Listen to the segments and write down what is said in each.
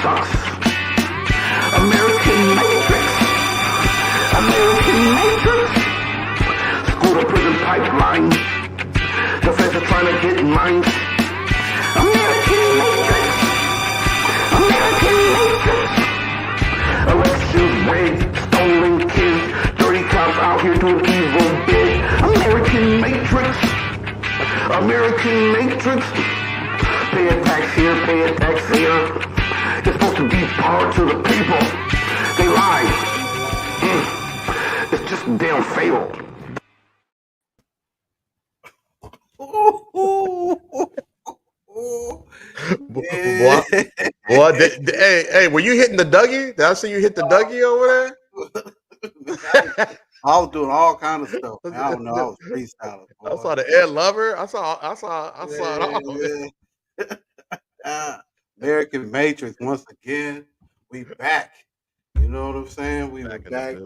sucks. AmeriKan MatriX. AmeriKan MatriX. School to prison pipeline. The feds are trying to get in line. AmeriKan MatriX. AmeriKan MatriX. Elections rigged, stolen kids, dirty cops out here doing evil big. AmeriKan MatriX. AmeriKan MatriX. Pay a tax here, pay a tax there. You're supposed to be part of the people. They lie. It's just a damn fail. Boy, hey, were you hitting the Dougie? Did I see you hit the Dougie over there? I was doing all kind of stuff. Man. I don't know. I was freestyling. I saw the Ed Lover. I saw it all. AmeriKan MatriX once again. We back. You know what I'm saying? We were back.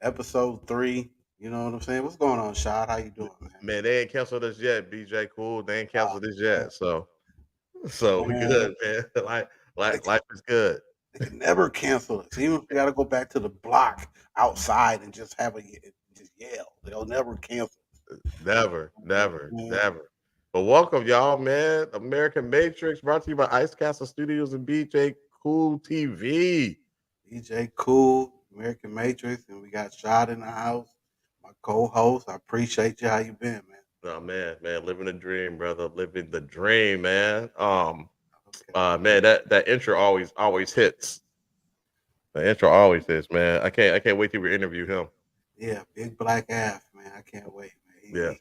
Episode 3. You know what I'm saying? What's going on, Shad? How you doing, man? Man, they ain't canceled us yet. BJ, cool. They ain't canceled us yet. So we good, man. Life is good. They can never cancel us. Even if we got to go back to the block outside and just just yell, they'll never cancel us. Never. But welcome, y'all, man. AmeriKan MatriX brought to you by Ice Castle Studios and BJ Cool TV. BJ Cool, AmeriKan MatriX, and we got Shad in the house. My co-host. I appreciate you. How you been, man? Oh man, living the dream, brother. Living the dream, man. Man, that intro always hits. The intro always hits, man. I can't wait till we interview him. Yeah, Big Black Ass, man. I can't wait, man.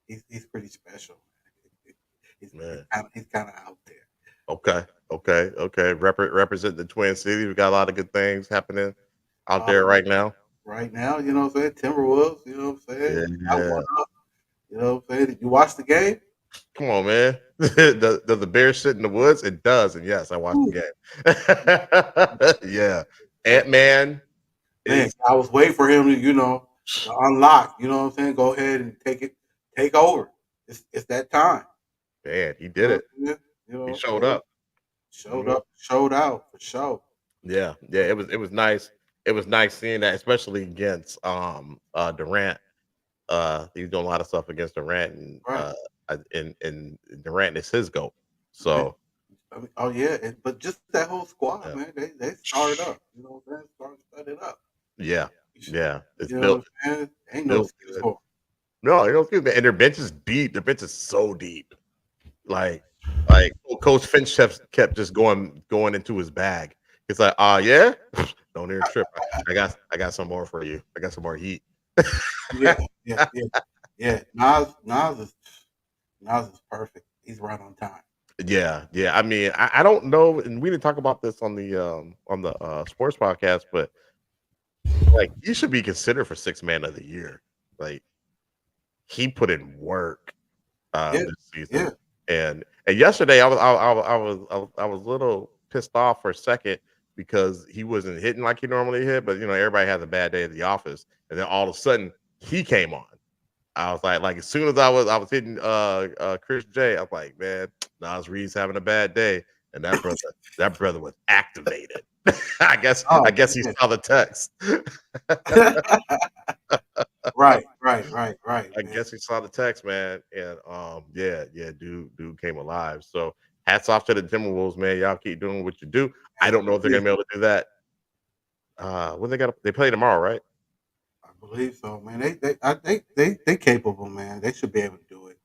He's pretty special. He's kind of out there. Okay. Represent the Twin Cities. We got a lot of good things happening out there right now. Right now, you know what I'm saying? Timberwolves, you know what I'm saying? Yeah. You know what I'm saying? Did you watch the game? Come on, man. Does the Bears sit in the woods? It does, and yes, I watched the game. Yeah. Ant-Man. Man, I was waiting for him to unlock. You know what I'm saying? Go ahead and take over. It's that time. Man, he did it. You know, he showed up. Showed out for sure. Yeah. It was nice. It was nice seeing that, especially against Durant. He's doing a lot of stuff against Durant, and Durant is his goal. So, but just that whole squad, man, they started up. You know what I'm saying? Started up. Yeah. It's built. Ain't no excuse for. No, no excuse, man. And their bench is deep. Their bench is so deep. Like Coach Finch kept just going into his bag. It's like, yeah. Don't even trip. I got some more for you. I got some more heat. Yeah. Nas is perfect. He's right on time. Yeah. I mean, I don't know, and we didn't talk about this on the sports podcast, but like he should be considered for 6th man of the year. Like he put in work this season, and yesterday I was a little pissed off for a second because he wasn't hitting like he normally hit, but everybody has a bad day at the office, and then all of a sudden he came on. I was like as soon as I was hitting Chris J, I was like, man, Nas Reed's having a bad day, and that brother was activated. I guess he saw the text. Right. I guess he saw the text, man, and dude came alive. So hats off to the Timberwolves, man. Y'all keep doing what you do. I don't know if they're gonna be able to do that. They play tomorrow, right? I believe so, man. They capable, man. They should be able to do it.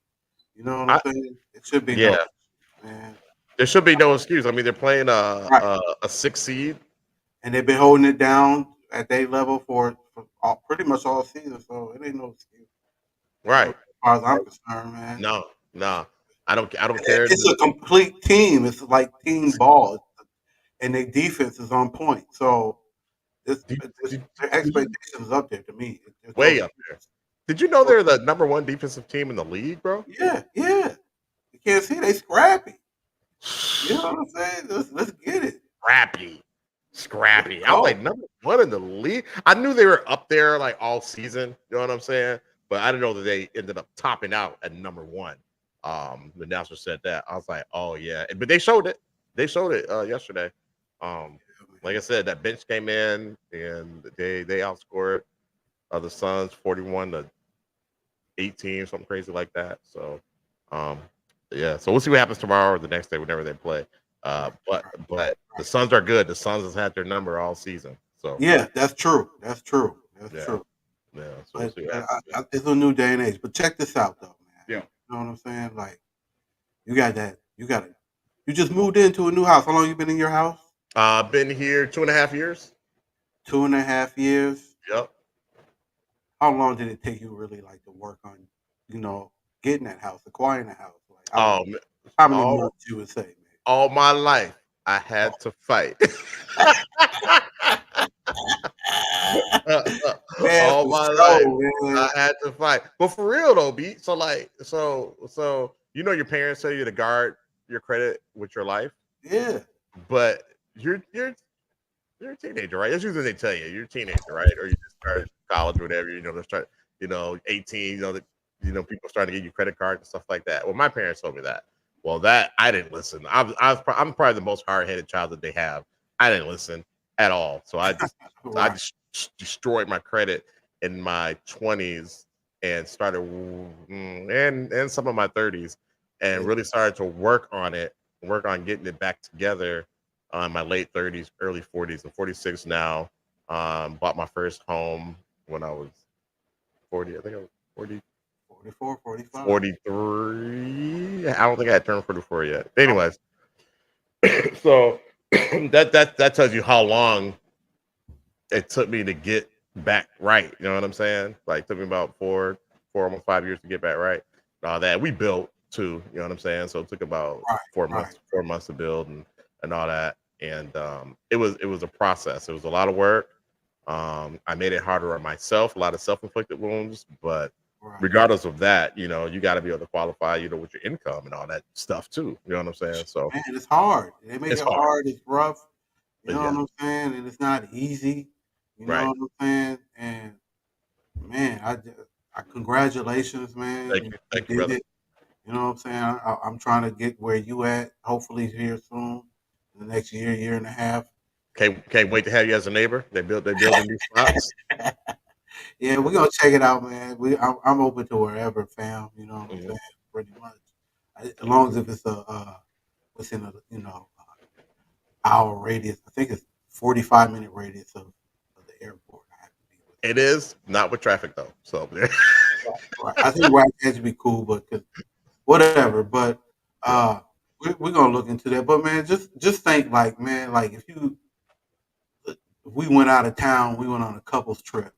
You know what I'm saying? It should be man. There should be no excuse. I mean, they're playing a 6 seed, and they've been holding it down at their level for pretty much all season. So it ain't no excuse, right? As far as I'm concerned, man. No, I don't care. It's a complete team. It's like team ball, and their defense is on point. So their expectations up there to me. Way up there. Did you know they're the #1 defensive team in the league, bro? Yeah. You can't see they scrappy. You know what I'm saying? Let's get it. Scrappy. I was like #1 in the league. I knew they were up there like all season. You know what I'm saying? But I didn't know that they ended up topping out at #1. The announcer said that. I was like, oh yeah. But they showed it. They showed it yesterday. Like I said, that bench came in and they outscored the Suns 41-18, something crazy like that. So, yeah. So we'll see what happens tomorrow or the next day, whenever they play. But the Suns are good. The Suns has had their number all season. So yeah, that's true. That's true. That's true. Yeah. So we'll see what happens. It's a new day and age. But check this out, though, man. Yeah. You know what I'm saying? Like, you got that. You just moved into a new house. How long you been in your house? Been here 2.5 years. 2.5 years. Yep. How long did it take you really like to work on, getting that house, acquiring the house? Like, how many months you would say, man? All my life, I had to fight. All my life, I had to fight. But for real though, B. So like, so your parents tell you to guard your credit with your life. Yeah. But you're a teenager, right? That's usually they tell you you're a teenager, right? Or you just started college or whatever. They start, 18. People starting to give you credit cards and stuff like that. Well, my parents told me that. Well, that I didn't listen. I'm probably the most hard-headed child that they have. I didn't listen at all. So I just I just destroyed my credit in my 20s and started and some of my 30s and really started to work on getting it back together in my late 30s, early 40s. I'm 46 now. Bought my first home when I was 40. I think I was 40. 44, 45. 43. I don't think I had turned 44 yet. Anyways, so that tells you how long it took me to get back right. You know what I'm saying? Like, it took me about four, almost 5 years to get back right. And all that we built too. You know what I'm saying? So it took about 4 months to build and all that. And it was a process. It was a lot of work. I made it harder on myself, a lot of self-inflicted wounds, but regardless of that, you got to be able to qualify, with your income and all that stuff too. You know what I'm saying? So, man, it's hard. They make it hard. It's rough. You know what I'm saying? And it's not easy. You know what I'm saying? And man, I congratulations, man. Thank you, brother. You know what I'm saying? I'm trying to get where you at. Hopefully here soon, in the next year and a half. Can't wait to have you as a neighbor. They building new spots. Yeah, we're gonna check it out, man. I'm open to wherever, fam. You know what I'm saying? Pretty much, as long as if it's within a hour radius. I think it's 45-minute radius of the airport. I have to be with. It is not with traffic though, so right. I think White Cats would be cool, but whatever. But we're gonna look into that. But man, just think, like, man, like if we went out of town, we went on a couple's trip.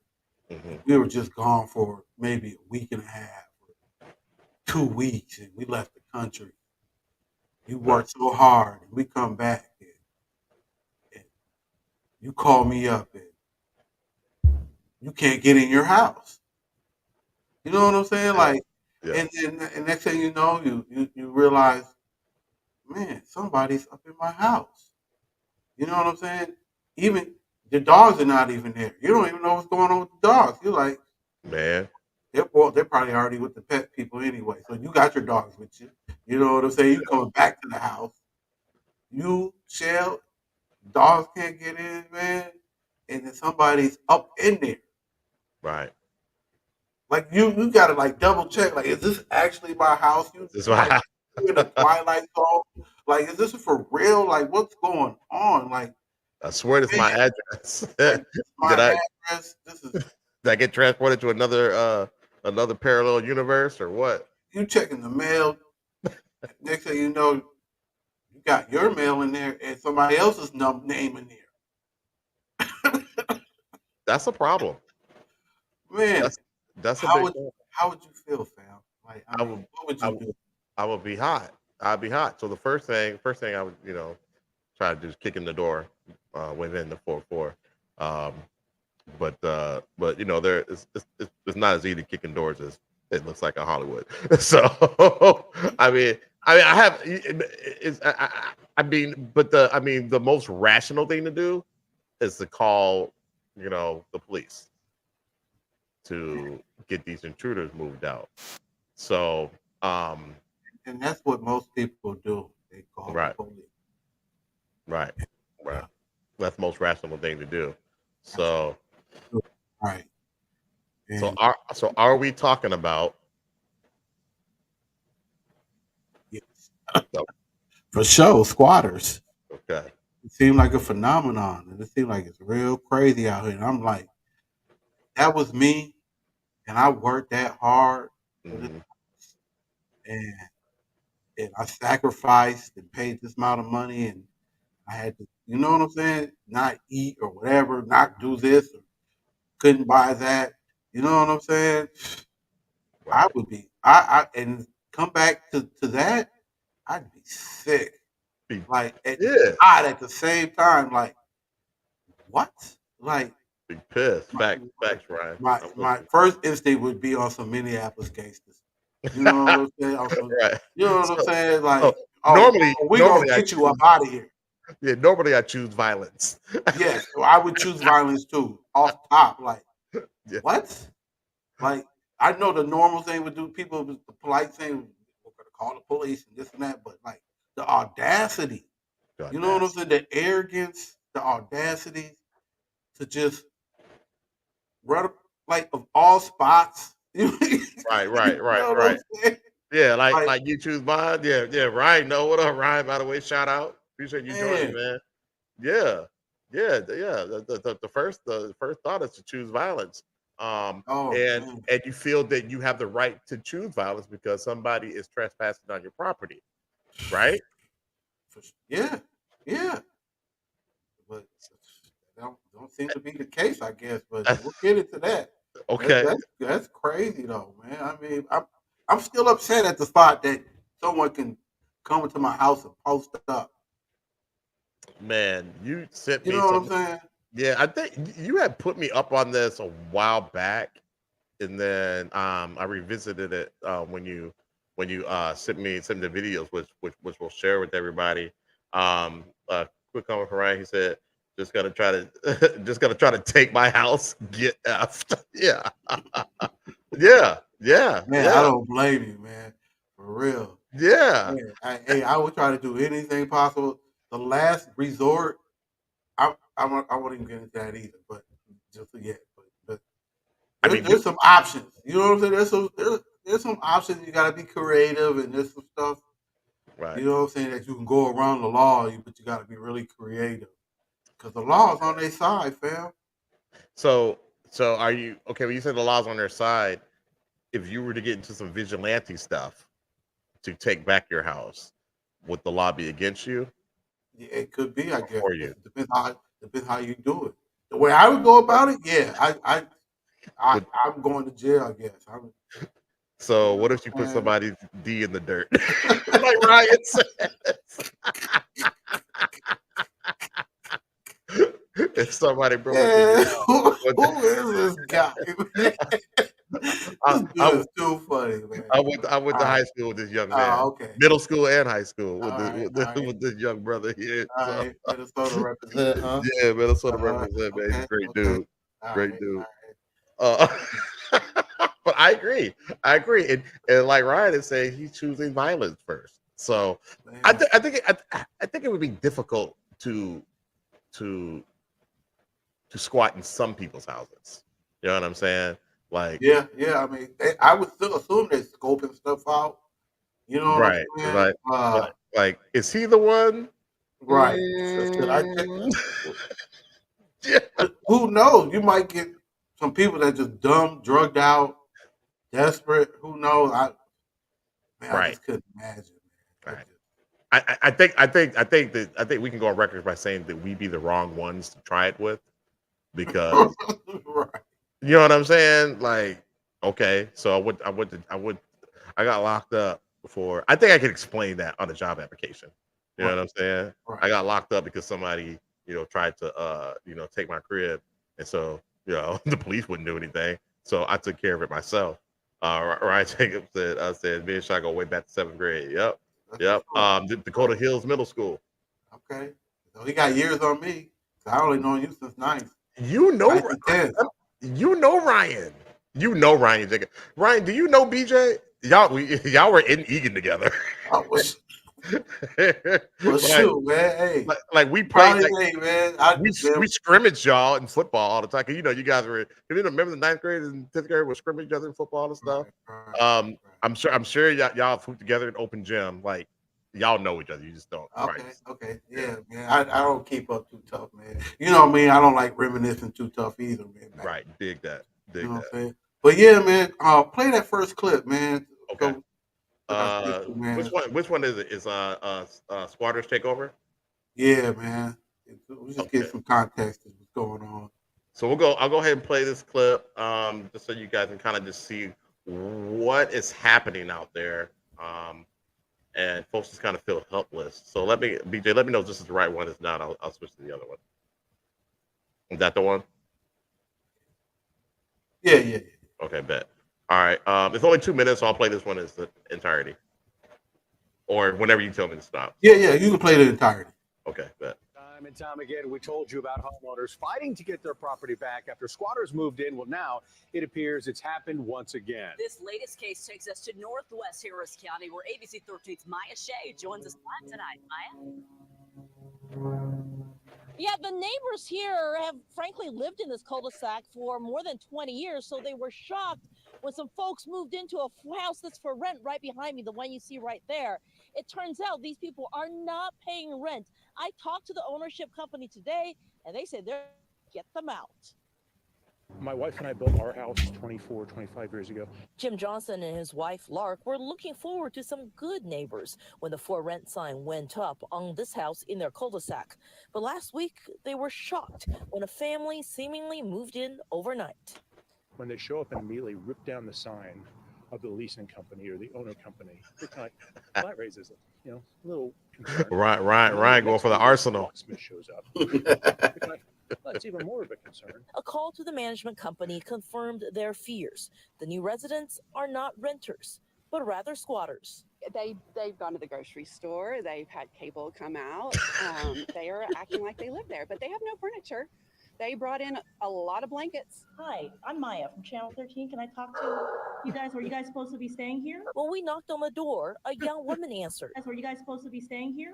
We were just gone for maybe a week and a half, 2 weeks, and we left the country. You worked so hard, and we come back, and you call me up, and you can't get in your house. You know what I'm saying? Like, and next thing you know, you realize, man, somebody's up in my house. You know what I'm saying? Even the dogs are not even there. You don't even know what's going on with the dogs. You're like, man, they're probably already with the pet people anyway. So you got your dogs with you. You know what I'm saying? You coming back to the house. You shell, dogs can't get in, man. And then somebody's up in there. Right. Like you gotta like double check. Like, is this actually my house? This is my in the Twilight Zone? Like, is this for real? Like, what's going on? Like, I swear this is my address. Like, address. This is. Did I get transported to another parallel universe or what? You checking the mail. Next thing you know, you got your mail in there and somebody else's name in there. That's a problem, man. That's a big problem. How would you feel, fam? Like, what would you do? I would be hot. I'd be hot. So the first thing I would try to do is kick in the door within the 4-4. But there it's not as easy kicking doors as it looks like in Hollywood. So the most rational thing to do is to call the police to get these intruders moved out. So and that's what most people do. They call the police. Right. That's the most rational thing to do. So, right. so And are we talking about? yes, No. for sure, squatters. Okay. It seemed like a phenomenon, and it seemed like it's real crazy out here. And I'm like, that was me, and I worked that hard for this, Mhm. and I sacrificed and paid this amount of money, and I had to, you know what I'm saying, not eat or whatever, not do this, or couldn't buy that. You know what I'm saying? I Right. would be, and come back to that, I'd be sick. Be Like, at pissed. God, at the same time, like, what? Like, Be pissed. my Facts, Ryan. my I'm with my you. first instinct would be on some Minneapolis gangsters. You know what I'm saying? On some, Right. you know what I'm So, saying? so Like, oh, normally, we gonna normally I get you up choose. out of here. Yeah, normally I choose violence. Yes, so I would choose violence too, off top. Like, Yeah. what? Like, I know the normal thing would do. People, the polite thing, we're gonna call the police and this and that. But like the audacity, God, you know what I'm that's saying? The arrogance, the audacity to just run up, like, of all spots. You right, right, right, know what I'm right. saying? Yeah, Like, like you choose mine. Yeah, yeah, Ryan. No, what up, Ryan? By the way, shout out. Appreciate you joining, man, man. Yeah, yeah, yeah. The first thought is to choose violence. oh man, And you feel that you have the right to choose violence because somebody is trespassing on your property, right? yeah, yeah. But that don't seem to be the case, I guess. But we'll get into that. Okay, That's crazy though, man. I mean, I'm still upset at the thought that someone can come into my house and post up. man, you sent You me know what I'm some. saying? Yeah, I think you had put me up on this a while back, and then I revisited it when you sent me the videos, which we'll share with everybody. Quick comment from Ryan. He said, "Just gonna try to just gonna try to take my house. Get effed." Yeah, yeah, yeah, Man, I yeah, don't blame you, man. For real. yeah. Man, I would try to do anything possible. The last resort, I won't even get into that either. But just yet, but I mean, there's some options. You know what I'm saying? There's some options. You got to be creative, and there's some stuff. right. You know what I'm saying, that you can go around the law, but you got to be really creative because the law is on their side, fam. So, so are you okay? When you said the law's on their side, if you were to get into some vigilante stuff to take back your house, would the law be against you Yeah, it could be, I or guess. for It you? depends how you do it. The way I would go about it, yeah, Would I'm going to jail, I guess. so? You What know if you what put I'm somebody's D in the dirt, saying? like Ryan says? If somebody broke into your Yeah, house, who is this guy, man? I, This I, dude is too funny, man. I went All to right. high school with this young Oh, man, okay. middle school and high school with All this right. All right. with this young brother here. All So right. Minnesota represent, huh? yeah, Minnesota Uh-huh. represent, man. He's a Okay. great Okay. dude, All great right. dude. All Uh, but I agree, and like Ryan is saying, he's choosing violence first. So right. Man. I think it would be difficult to to squat in some people's houses. You know what I'm saying? Like, Yeah. Yeah. I mean, I would still assume they're scoping stuff out. You know what I'm right, saying? like, is he the one? Right. Should I check? Mm, yeah, But who knows? You might get some people that just dumb, drugged out, desperate. Who knows? I right, just couldn't imagine, man. right. I think we can go on record by saying that we'd be the wrong ones to try it with because Right. you know what I'm saying? Like, okay, so I got locked up before. I think I could explain that on a job application. You know Right. what I'm saying? Right. I got locked up because somebody, tried to take my crib. And so, the police wouldn't do anything. So I took care of it myself. Ryan Jacob said, I said, me and Shy go way back to 7th grade. Yep. That's Yep. what's up. Dakota Hills Middle School. Okay. So he got years on me. I only known you since You know, 1910. you know Ryan. You know Ryan Jacob. Ryan, do you know BJ? Y'all were in Egan together. I was Well, like, shoot, man. Hey, like we played, probably, like hey, man. we scrimmage y'all in football all the time. 'Cause, you know, you guys were. You remember the 9th grade and 10th grade were scrimmage each other in football and stuff. Right. I'm sure y'all put together an open gym. Like y'all know each other. You just don't. Right. Okay. Yeah, man. I don't keep up too tough, man. You know what I mean? I don't like reminiscing too tough either, man. Right. Dig that. You Dig know what that. I'm saying? But yeah, man. Play that first clip, man. Okay. So, like I said, man. Which one is it? Is Squatters Takeover? Yeah, man. We just get Okay. some context of what's going on. So I'll go ahead and play this clip, just so you guys can kind of just see what is happening out there, and folks just kind of feel helpless. So BJ, let me know if this is the right one. If not, I'll switch to the other one. Is that the one? Yeah. Okay, bet. All right. It's only 2 minutes, so I'll play this one as the entirety, or whenever you tell me to stop. Yeah. You can play the entirety. Okay, bet. Time and time again, we told you about homeowners fighting to get their property back after squatters moved in. Well, now it appears it's happened once again. This latest case takes us to Northwest Harris County, where ABC 13's Maya Shea joins us live tonight. Maya? Yeah, the neighbors here have frankly lived in this cul-de-sac for more than 20 years, so they were shocked when some folks moved into a house that's for rent right behind me, the one you see right there. It turns out these people are not paying rent. I talked to the ownership company today, and they said they're get them out. My wife and I built our house 24, 25 years ago. Jim Johnson and his wife, Lark, were looking forward to some good neighbors when the for rent sign went up on this house in their cul-de-sac. But last week, they were shocked when a family seemingly moved in overnight. When they show up and immediately rip down the sign of the leasing company or the owner company, it kind of flat raises it, a little concern. Ryan going for the Arsenal. Locksmith shows up. That's even more of a concern. A call to the management company confirmed their fears. The new residents are not renters, but rather squatters. They've gone to the grocery store. They've had cable come out. They are acting like they live there, but they have no furniture. They brought in a lot of blankets. Hi, I'm Maya from Channel 13. Can I talk to you guys? Were you guys supposed to be staying here? When we knocked on the door, a young woman answered. Were you guys supposed to be staying here?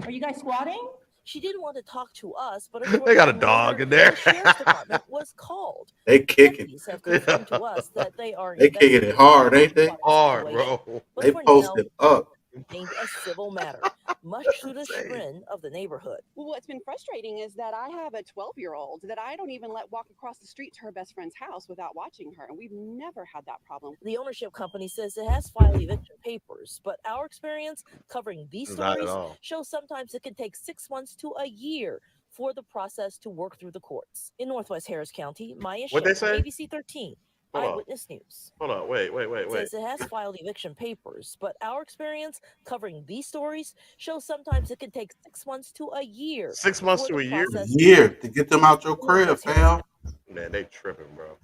Are you guys squatting? She didn't want to talk to us, but they got a dog in there. The sheriff's department was called. They kicking. Police have confirmed to us that they are They kicking it hard, ain't they? Hard, bro. They posted up. Named a civil matter, much to the chagrin of the neighborhood. Well, what's been frustrating is that I have a 12-year-old that I don't even let walk across the street to her best friend's house without watching her, and we've never had that problem. The ownership company says it has filed eviction papers, but our experience covering these stories shows sometimes it can take 6 months to a year for the process to work through the courts. In Northwest Harris County, Maya Shea, ABC 13. Eyewitness News. Hold on, wait. Says it has filed eviction papers, but our experience covering these stories shows sometimes it can take 6 months to a year. 6 months to a year? A year to get them out your crib, fam. Man, they tripping, bro.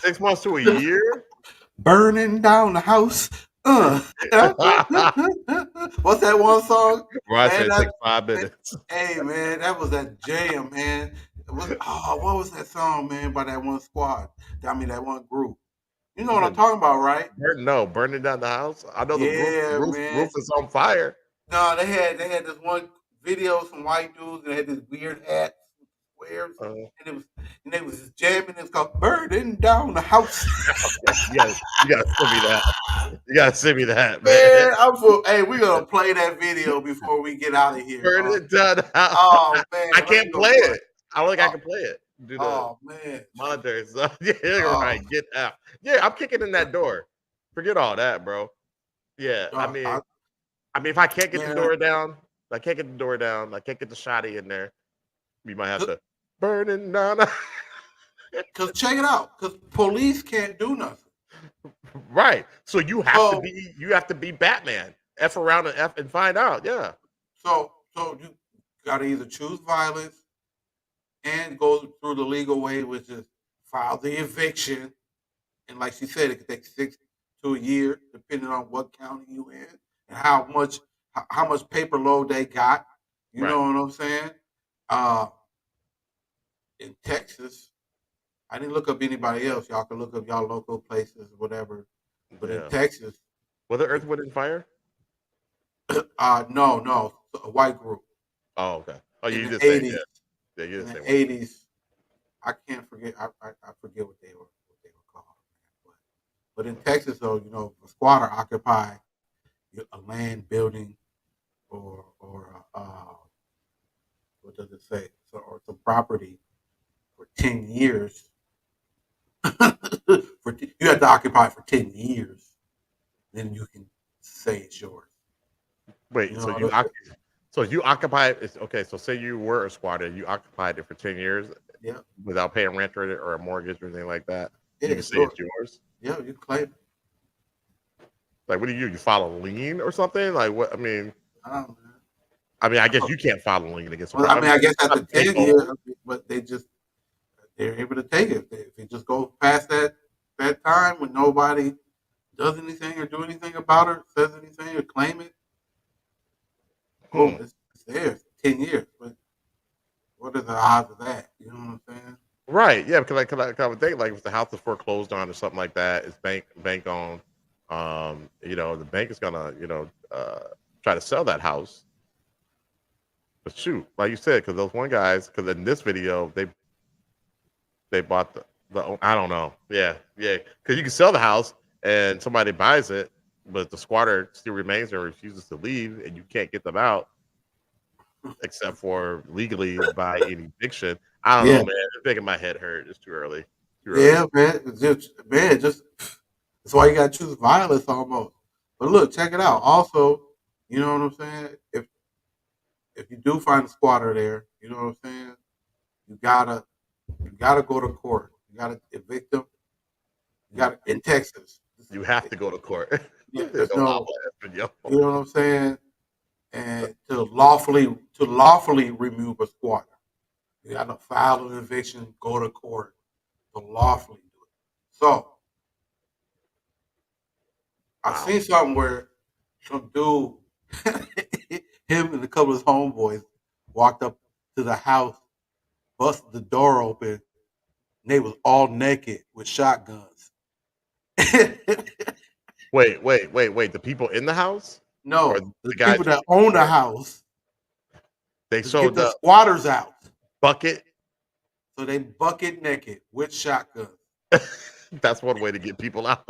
6 months to a year? Burning down the house. What's that one song? Right, it takes 5 minutes. Hey, man, that was that jam, man. What was that song, man, by that one squad? That one group. You know what I'm talking about, right? Burning down the house. I know the roof is on fire. No, they had this one video, some white dudes, and they had this weird hat, squares, and they was just jamming. It's called "Burning Down the House." you gotta send me that. You gotta send me that, man. Hey, we're gonna play that video before we get out of here. Burning down the house. Oh man, I can't play it. I don't think I can play it. Man, monetary stuff. Yeah, right. Get out. Yeah, I'm kicking in that door. Forget all that, bro. Yeah, I mean, if I can't get the door down, I can't get the shotty in there. We might have to burning down. Cause check it out. Cause police can't do nothing. Right. So you have to be Batman. F around and find out. Yeah. So you gotta either choose violence and go through the legal way, which is file the eviction. And like she said, it could take 6 to a year, depending on what county you in and how much paper load they got. You know what I'm saying? In Texas, I didn't look up anybody else. Y'all can look up y'all local places, whatever. But in Texas, Was it Earth, Wind, and Fire? No, a white group Oh, okay. Oh, in you the just say 80s. yeah, you In just the say 80s, I can't forget. I forget what they were called. But in Texas, though, you know, a squatter occupy a land, building, or what does it say? So, or some property for 10 years. You have to occupy for 10 years, then you can say it's yours. Wait, You so know, you occupy it's okay, so say you were a squatter, you occupied it for 10 years yeah, without paying rent or a mortgage or anything like that. yeah, You can it's say yours. it's yours. Yeah, you claim it. Like, what do? You file a lien or something? Like, what? I don't know. I mean, I guess you can't file a lien against a Well, I mean, I guess after bank 10 owner. years, but they're able to take it. If they just go past that time when nobody does anything or do anything about it, says anything or claim it, boom, it's theirs. 10 years. But what are the odds of that? You know what I'm saying? Right? Yeah, because I would think like if the house is foreclosed on or something like that, it's bank owned. You know, the bank is gonna try to sell that house. But shoot, like you said, because those one guys, because in this video they bought the I don't know, yeah, because you can sell the house and somebody buys it, but the squatter still remains and refuses to leave, and you can't get them out except for legally by an eviction. I don't know, Yeah. man. It's making my head hurt. It's too early. Too early. Yeah, man. Just that's why you gotta choose violence almost. But look, check it out. Also, you know what I'm saying? If you do find a squatter there, you know what I'm saying? You gotta go to court. You gotta evict them. You gotta in Texas. You have to go to court. Yeah, There's there's no no, option, you know what I'm saying? And to lawfully remove a squatter. You gotta file an eviction, go to court to lawfully do it. So I Wow. seen something where some dude, him and a couple of his homeboys walked up to the house, busted the door open, and they was all naked with shotguns. Wait. The people in the house or No, the the guys people that own the house they to get showed the the squatters out. bucket. So they bucket naked with shotguns. That's one way to get people out.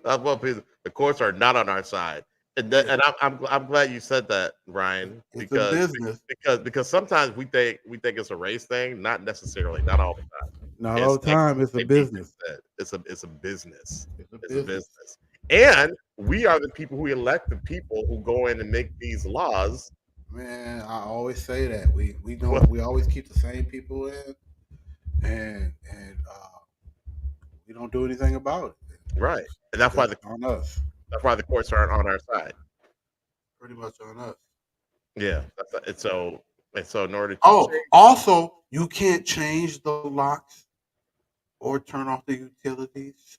That's one piece. The courts are not on our side, and I'm glad you said that, Ryan, It's a business. because sometimes we think it's a race thing, not necessarily, not all the time. Not all the time. It's a like BJ business. said, it's a business. It's a It's a business. business, and we are the people who elect the people who go in and make these laws. Man, I always say that we Well, don't we always keep the same people in, and we don't do anything about it. right, and that's why It's on us, the courts aren't on our side. pretty much on us. Yeah, and so in order to Oh, change, also, you can't change the locks or turn off the utilities.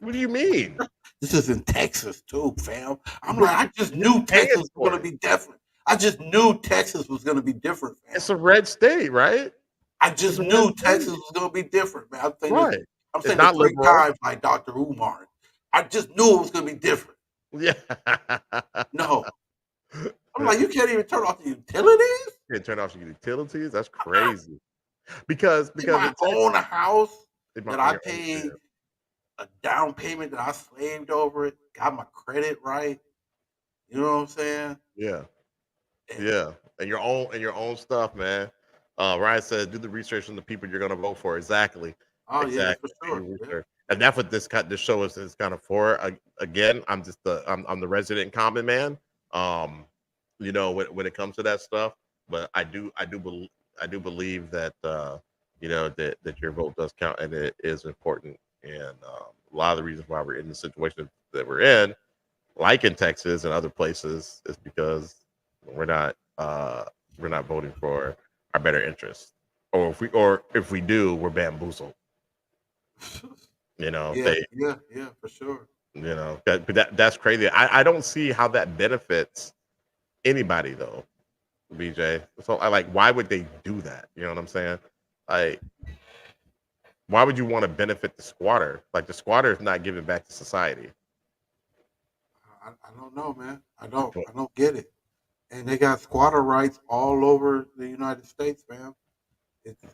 what do you mean? This is in Texas too, fam. I'm like, I just knew paying Texas was for gonna it. be different. I just knew Texas was gonna be different, fam. It's a red state, right? I just It's a knew red Texas state. was gonna be different, man. Right. I'm It's saying not this 3 liberal. times like Dr. Umar. I just knew it was gonna be different. Yeah. No. I'm like, you can't even turn off the utilities? You can turn off your utilities. That's crazy. Because In my own house in that your I own- paid a down payment that I slaved over it, got my credit right. You know what I'm saying? Yeah. And Yeah. And your own stuff, man. Ryan says, do the research on the people you're gonna vote for. Exactly. oh yeah, Exactly. for Do your sure. Yeah. research. And that's what this show is kind of for. Again, I'm just I'm the resident common man. You know, when it comes to that stuff. But I do believe that you know that your vote does count and it is important. And a lot of the reasons why we're in the situation that we're in, like in Texas and other places, is because we're not voting for our better interests. Or if we do, we're bamboozled. You know, yeah, for sure. you know that's crazy. I don't see how that benefits anybody though, BJ. So I like, why would they do that? You know what I'm saying? Like, why would you want to benefit the squatter? Like, the squatter is not giving back to society. I don't know, man. I don't get it. And they got squatter rights all over the United States, man.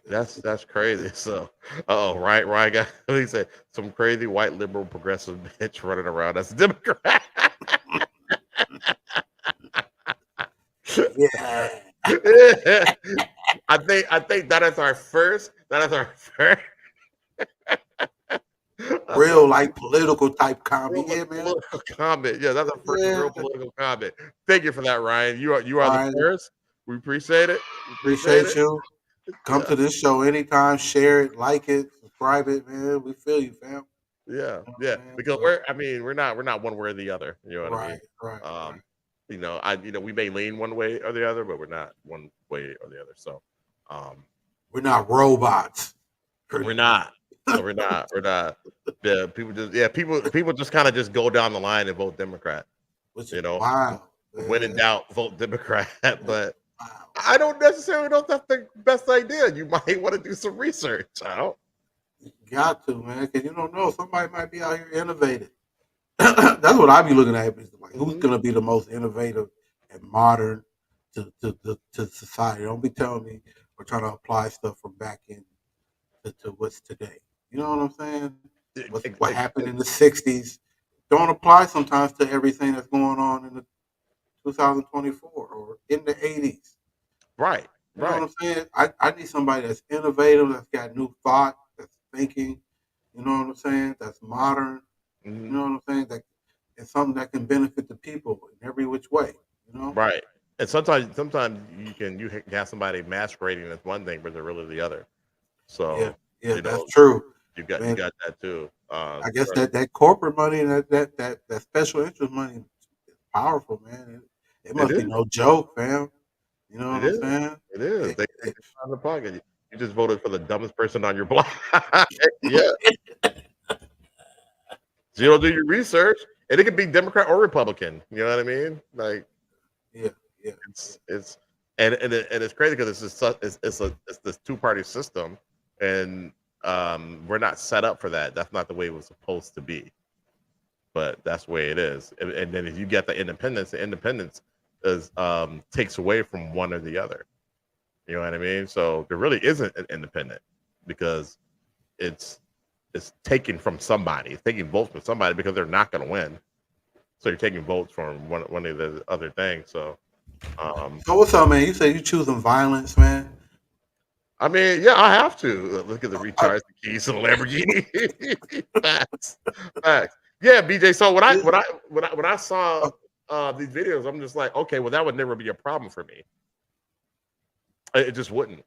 That's crazy. So, Ryan got he said some crazy white liberal progressive bitch running around as a Democrat. Yeah. I think that is our first. Real like political type comment. Real Yeah, man. political comment. Yeah, that's our first Yeah. real political comment. Thank you for that, Ryan. You are Ryan, the first. We appreciate it. appreciate you. Come Yeah. to this show anytime. Share it, like it, subscribe it, man. We feel you, fam. Yeah, You know, yeah. man. Because So, we're not one way or the other. You know what I mean? right. We may lean one way or the other, but we're not one way or the other. So, We're not robots. we're not. No, we're not. We're not. Yeah, people just kind of just go down the line and vote Democrat. Which You is know, wild. when in doubt, vote Democrat. But Wow. I don't necessarily know if that's the best idea. You might want to do some research. I don't. You got to, man, because you don't know. Somebody might be out here innovative. That's what I be looking at. Is like, who's going to be the most innovative and modern to society? Don't be telling me we're trying to apply stuff from back in to what's today. You know what I'm saying? What happened in the 60s don't apply sometimes to everything that's going on in the 2024 or in the 80s. Right. You know what I'm saying? I need somebody that's innovative, that's got new thought, that's thinking. You know what I'm saying? That's modern. Mhm. You know what I'm saying? That it's something that can benefit the people in every which way. You know? Right. And sometimes you have somebody masquerading as one thing, but they're really the other. So Yeah, that's true. You got that too. I guess that corporate money and that special interest money is powerful, man. It must be no joke, fam. You know what I'm saying? It is. They on the pocket. You just voted for the dumbest person on your block. Yeah. So you don't do your research, and it could be Democrat or Republican. You know what I mean? Like, yeah. It's and it's crazy because it's this two-party system, and we're not set up for that. That's not the way it was supposed to be, but that's the way it is. And then if you get the independence is takes away from one or the other. You know what I mean? So there really isn't an independent because it's taken from somebody. It's taking votes from somebody because they're not going to win. So you're taking votes from one of the other things. So what's up, man? You say you choosing violence, man? I mean, yeah, I have to look at the recharge the keys to the Lamborghini. Facts. Yeah, BJ. So when I saw these videos, I'm just like, okay, well, that would never be a problem for me. It just wouldn't.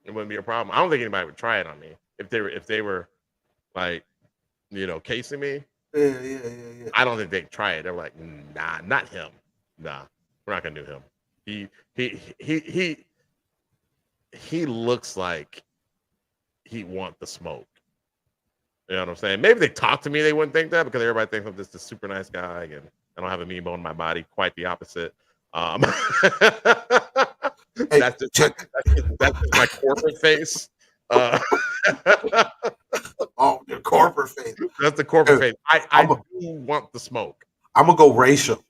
It wouldn't be a problem. I don't think anybody would try it on me if they were like, casing me. Yeah. I don't think they'd try it. They're like, nah, not him. Nah, we're not gonna do him. He looks like he want the smoke. You know what I'm saying? Maybe they talk to me, they wouldn't think that because everybody thinks I'm just a super nice guy and I don't have a mean bone in my body. Quite the opposite. That's just my corporate face. Oh, the corporate face. That's the corporate face. I do want the smoke. I'm gonna go racial.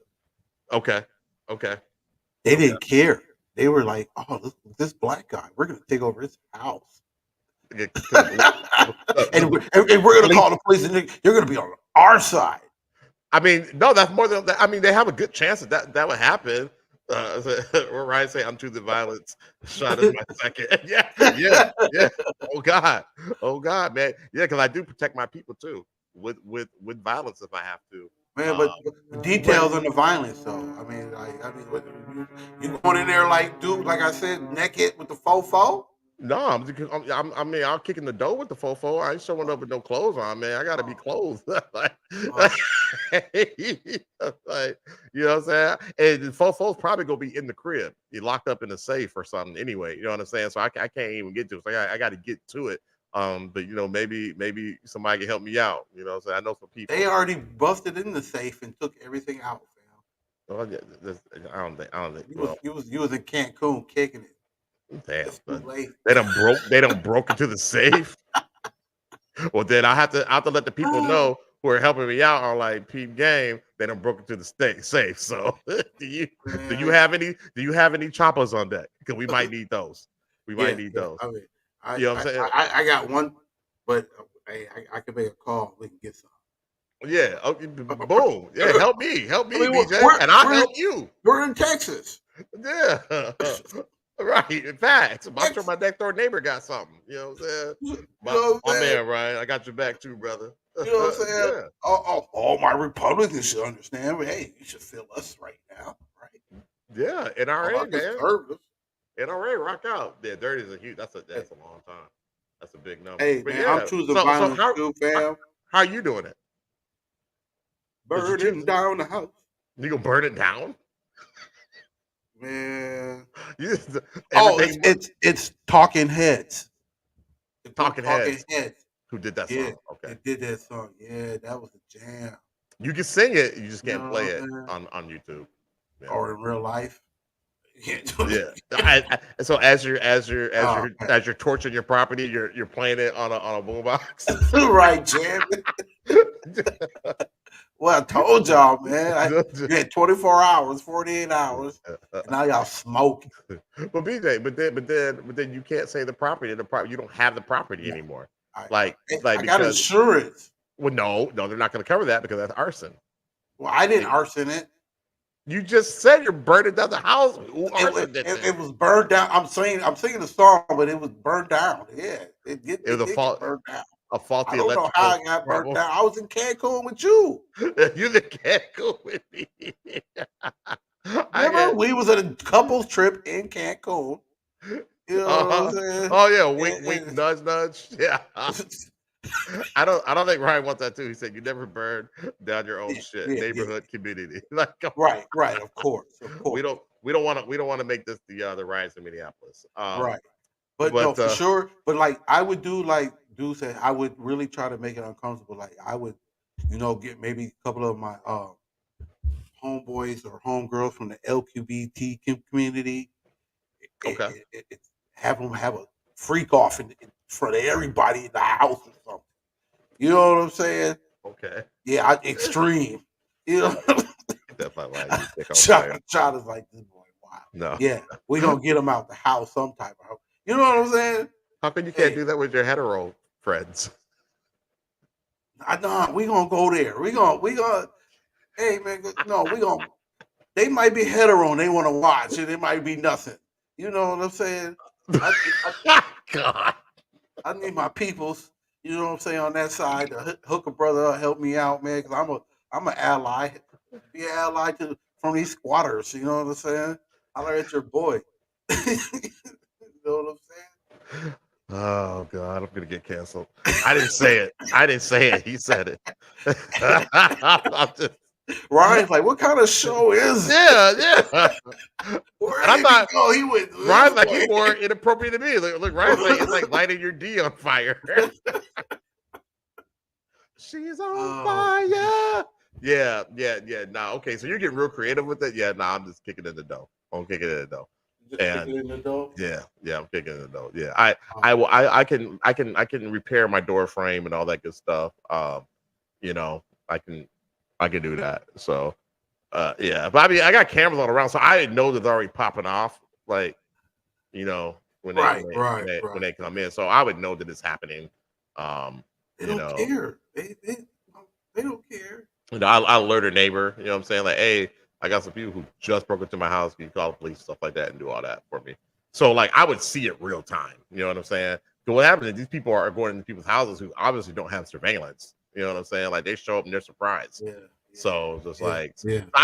Okay. They didn't care. They were like, "Oh, this black guy, we're gonna take over his house, and we're gonna call the police, and you're gonna be on our side." I mean, no, that's more than that. I mean, they have a good chance that would happen. Or Ryan say, "I'm to the violence." Shot is my second. Yeah. Oh God, man. Yeah, because I do protect my people too with violence if I have to. Man, but the details on the violence, though. I mean, you going in there like, dude, like I said, naked with the fofo? No, I'll kick in the door with the fofo. I ain't showing up with no clothes on, man. I gotta be clothed. like, you know what I'm saying? And the fofo's probably gonna be in the crib. You locked up in a safe or something anyway. You know what I'm saying? So I can't even get to it. So I got to get to it. But maybe somebody can help me out. You know what I'm saying? I know some people. They already busted in the safe and took everything out, fam. Oh, yeah, I don't think. You was in Cancun kicking it. Damn, they done broke into the safe. Well, then I have to let the people know who are helping me out on like Peep Game, they done broke into the safe. So do you have any choppers on deck? Because we might need those. We might need those. I mean, You know what I'm saying? I got one, but hey, I can make a call. We can get some. Yeah. Okay. Boom. Yeah. Help me, I mean, BJ, and I'll help you. We're in Texas. Yeah. Right. In fact, I'm sure my next door neighbor got something. You know what I'm saying? You know what My I'm saying? man, Ryan, I got your back too, brother. You know what I'm saying? Yeah. All my Republicans should understand. But hey, you should feel us right now, right? Yeah. All NRA, our man. conservatives. NRA, rock out. Yeah, 30 is a huge. That's a long time. That's a big number. Hey, But man, yeah. I'm choosing So violence too, fam. how you doing it? Burning down the house. You gonna burn it down? Man. Everything. It's Talking Heads. Talking Heads. Heads. Who did that Yeah, song? Okay. they did that song. Yeah, that was a jam. You can sing it, you just can't You know play what it I'm on YouTube. Yeah. Or in real life. Yeah. So as you're torching your property, you're playing it on a boombox. Right, jam. Well, I told y'all, man. You had 24 hours, 48 hours, and now y'all smoking. Well, BJ, but then you can't say the property. You don't have the property anymore. I got insurance. Well, no, they're not going to cover that because that's arson. Well, I didn't arson it. You just said you're burning down the house. It was burned down. I'm singing the song, but it was burned down. Yeah, it was burned down. A faulty I don't know how I got burned down. I was in Cancun with you. You in Cancun with me. Remember, we was at a couples trip in Cancun. You know what I'm saying? Oh yeah, wink, wink, nudge, nudge. Yeah. I don't think Ryan wants that too. He said you never burn down your own shit. Neighborhood community. Like right, of course. We don't want to make this the riots in Minneapolis. Right. But no, for sure. But like I would do like Dude said, I would really try to make it uncomfortable. Like I would, get maybe a couple of my homeboys or homegirls from the LGBT community. Okay. Have them have a freak off in front of everybody in the house or something. You know what I'm saying? Okay. Yeah, extreme. You know. Child is like this boy. Wow. No. Yeah, we gonna get him out the house some type of. You know what I'm saying? How come you can't do that with your hetero friends? Nah, we gonna go there. We gonna. Hey man, no, we gonna. They might be hetero and they want to watch, and it might be nothing. You know what I'm saying? God. I need my peoples. You know what I'm saying on that side to hook a brother up, help me out, man. Because I'm an ally. Be an ally from these squatters. You know what I'm saying? Holler at your boy. You know what I'm saying? Oh God, I'm gonna get canceled. I didn't say it. He said it. Ryan's like, what kind of show is it? Yeah. I'm not. Oh, he went. Ryan's like, he's more inappropriate to me. Look, Ryan's like, it's like lighting your D on fire. She's on fire. Yeah. Nah, okay. So you're getting real creative with it. Yeah, nah, I'm just kicking in the dough. I'm kicking in the dough. Yeah, I'm kicking in the dough. Yeah, I can repair my door frame and all that good stuff. I can do that. So, yeah. But I mean, I got cameras all around, so I know that they're already popping off. Like, when they come in, so I would know that it's happening. They don't care. They don't care. I alert a neighbor. You know what I'm saying? Like, hey, I got some people who just broke into my house. Can you call the police, stuff like that, and do all that for me? So, like, I would see it real time. You know what I'm saying? So what happens is these people are going into people's houses who obviously don't have surveillance. You know what I'm saying? Like, they show up and they're surprised. Yeah. So just I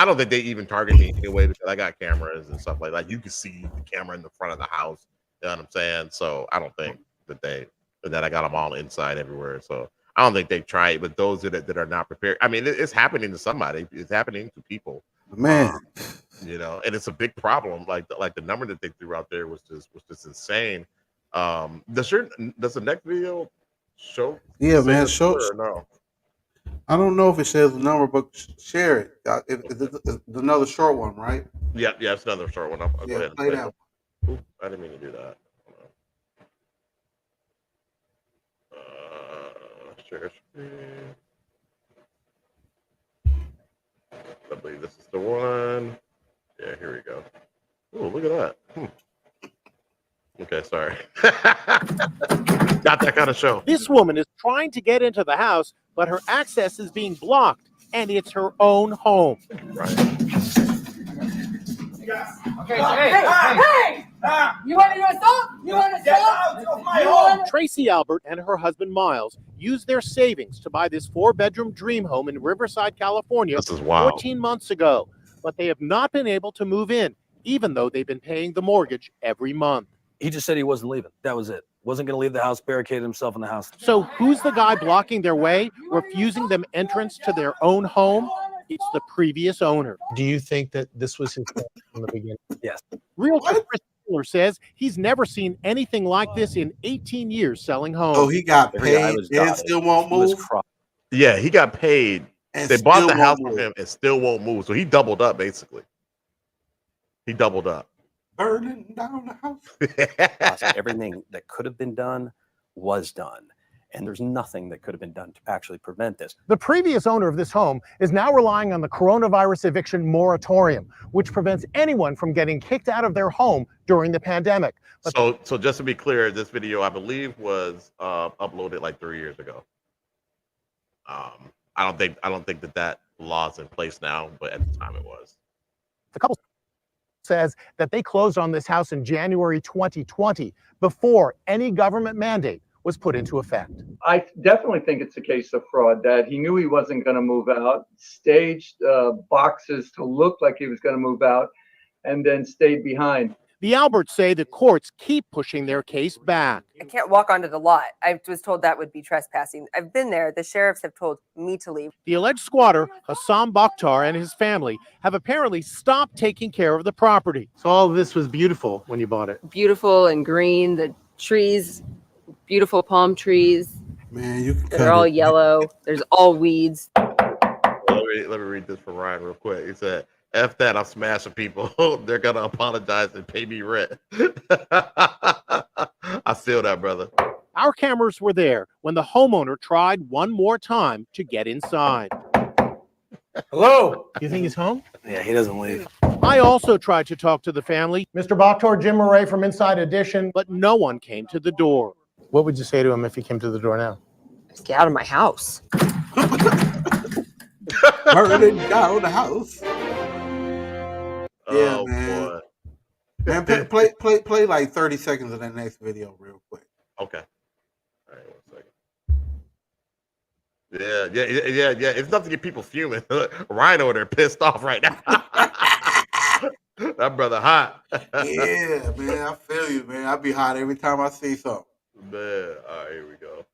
don't think they even target me anyway because I got cameras and stuff like you can see the camera in the front of the house. You know what I'm saying? So I don't think that I got them all inside everywhere. So I don't think they try it. But those that are not prepared, I mean, it's happening to somebody. It's happening to people. Man, and it's a big problem. Like the number that they threw out there was just insane. Does the next video show? Yeah, man, show. No. I don't know if it says the number, but share it. It's another short one, right? Yeah, it's another short one. I'll go ahead and play that. Ooh, I didn't mean to do that. Share screen. I believe this is the one. Yeah, here we go. Oh, look at that. Okay, sorry. Not that kind of show. This woman is trying to get into the house, but her access is being blocked, and it's her own home. Right. Okay, hey! You want to assault? You want to assault? Tracy Albert and her husband Miles used their savings to buy this 4-bedroom dream home in Riverside, California, This is wild. 14 months ago, but they have not been able to move in, even though they've been paying the mortgage every month. He just said he wasn't leaving. That was it. Wasn't going to leave the house, barricaded himself in the house. So who's the guy blocking their way, refusing them entrance to their own home? It's the previous owner. Do you think that this was his plan from the beginning? Yes. Realtor Chris Miller says he's never seen anything like this in 18 years selling homes. Oh, he got paid and still won't move? Yeah, he got paid. And they bought still the house won't from move. him and still won't move. So he doubled up, basically. He doubled up. Burning down the house. Everything that could have been done was done. And there's nothing that could have been done to actually prevent this. The previous owner of this home is now relying on the coronavirus eviction moratorium, which prevents anyone from getting kicked out of their home during the pandemic. But So just to be clear, this video, I believe, was uploaded like 3 years ago. I don't think that law's in place now, but at the time it was. the couple says that they closed on this house in January 2020 before any government mandate was put into effect. I definitely think it's a case of fraud, that he knew he wasn't going to move out, staged boxes to look like he was going to move out, and then stayed behind. The Alberts say the courts keep pushing their case back. I can't walk onto the lot. I was told that would be trespassing. I've been there. The sheriffs have told me to leave. The alleged squatter, Hassan Bakhtar, and his family have apparently stopped taking care of the property. So all of this was beautiful when you bought it. Beautiful and green, the trees, beautiful palm trees. Man, you can They're all yellow. There's all weeds. Let me read this for Ryan real quick. He said, F that, I'm smashing people. They're going to apologize and pay me rent. I feel that, brother. Our cameras were there when the homeowner tried one more time to get inside. Hello? You think he's home? Yeah, he doesn't leave. I also tried to talk to the family, Mr. Bakhtar, Jim Murray from Inside Edition, but no one came to the door. What would you say to him if he came to the door now? Just get out of my house. Burning down the house. Yeah, Oh, man. boy. Man, play like 30 seconds of that next video real quick. Okay. All right, 1 second. Yeah. It's enough to get people fuming. Ryan over there pissed off right now. That brother hot. Yeah, man, I feel you, man. I be hot every time I see something. Man, all right, here we go.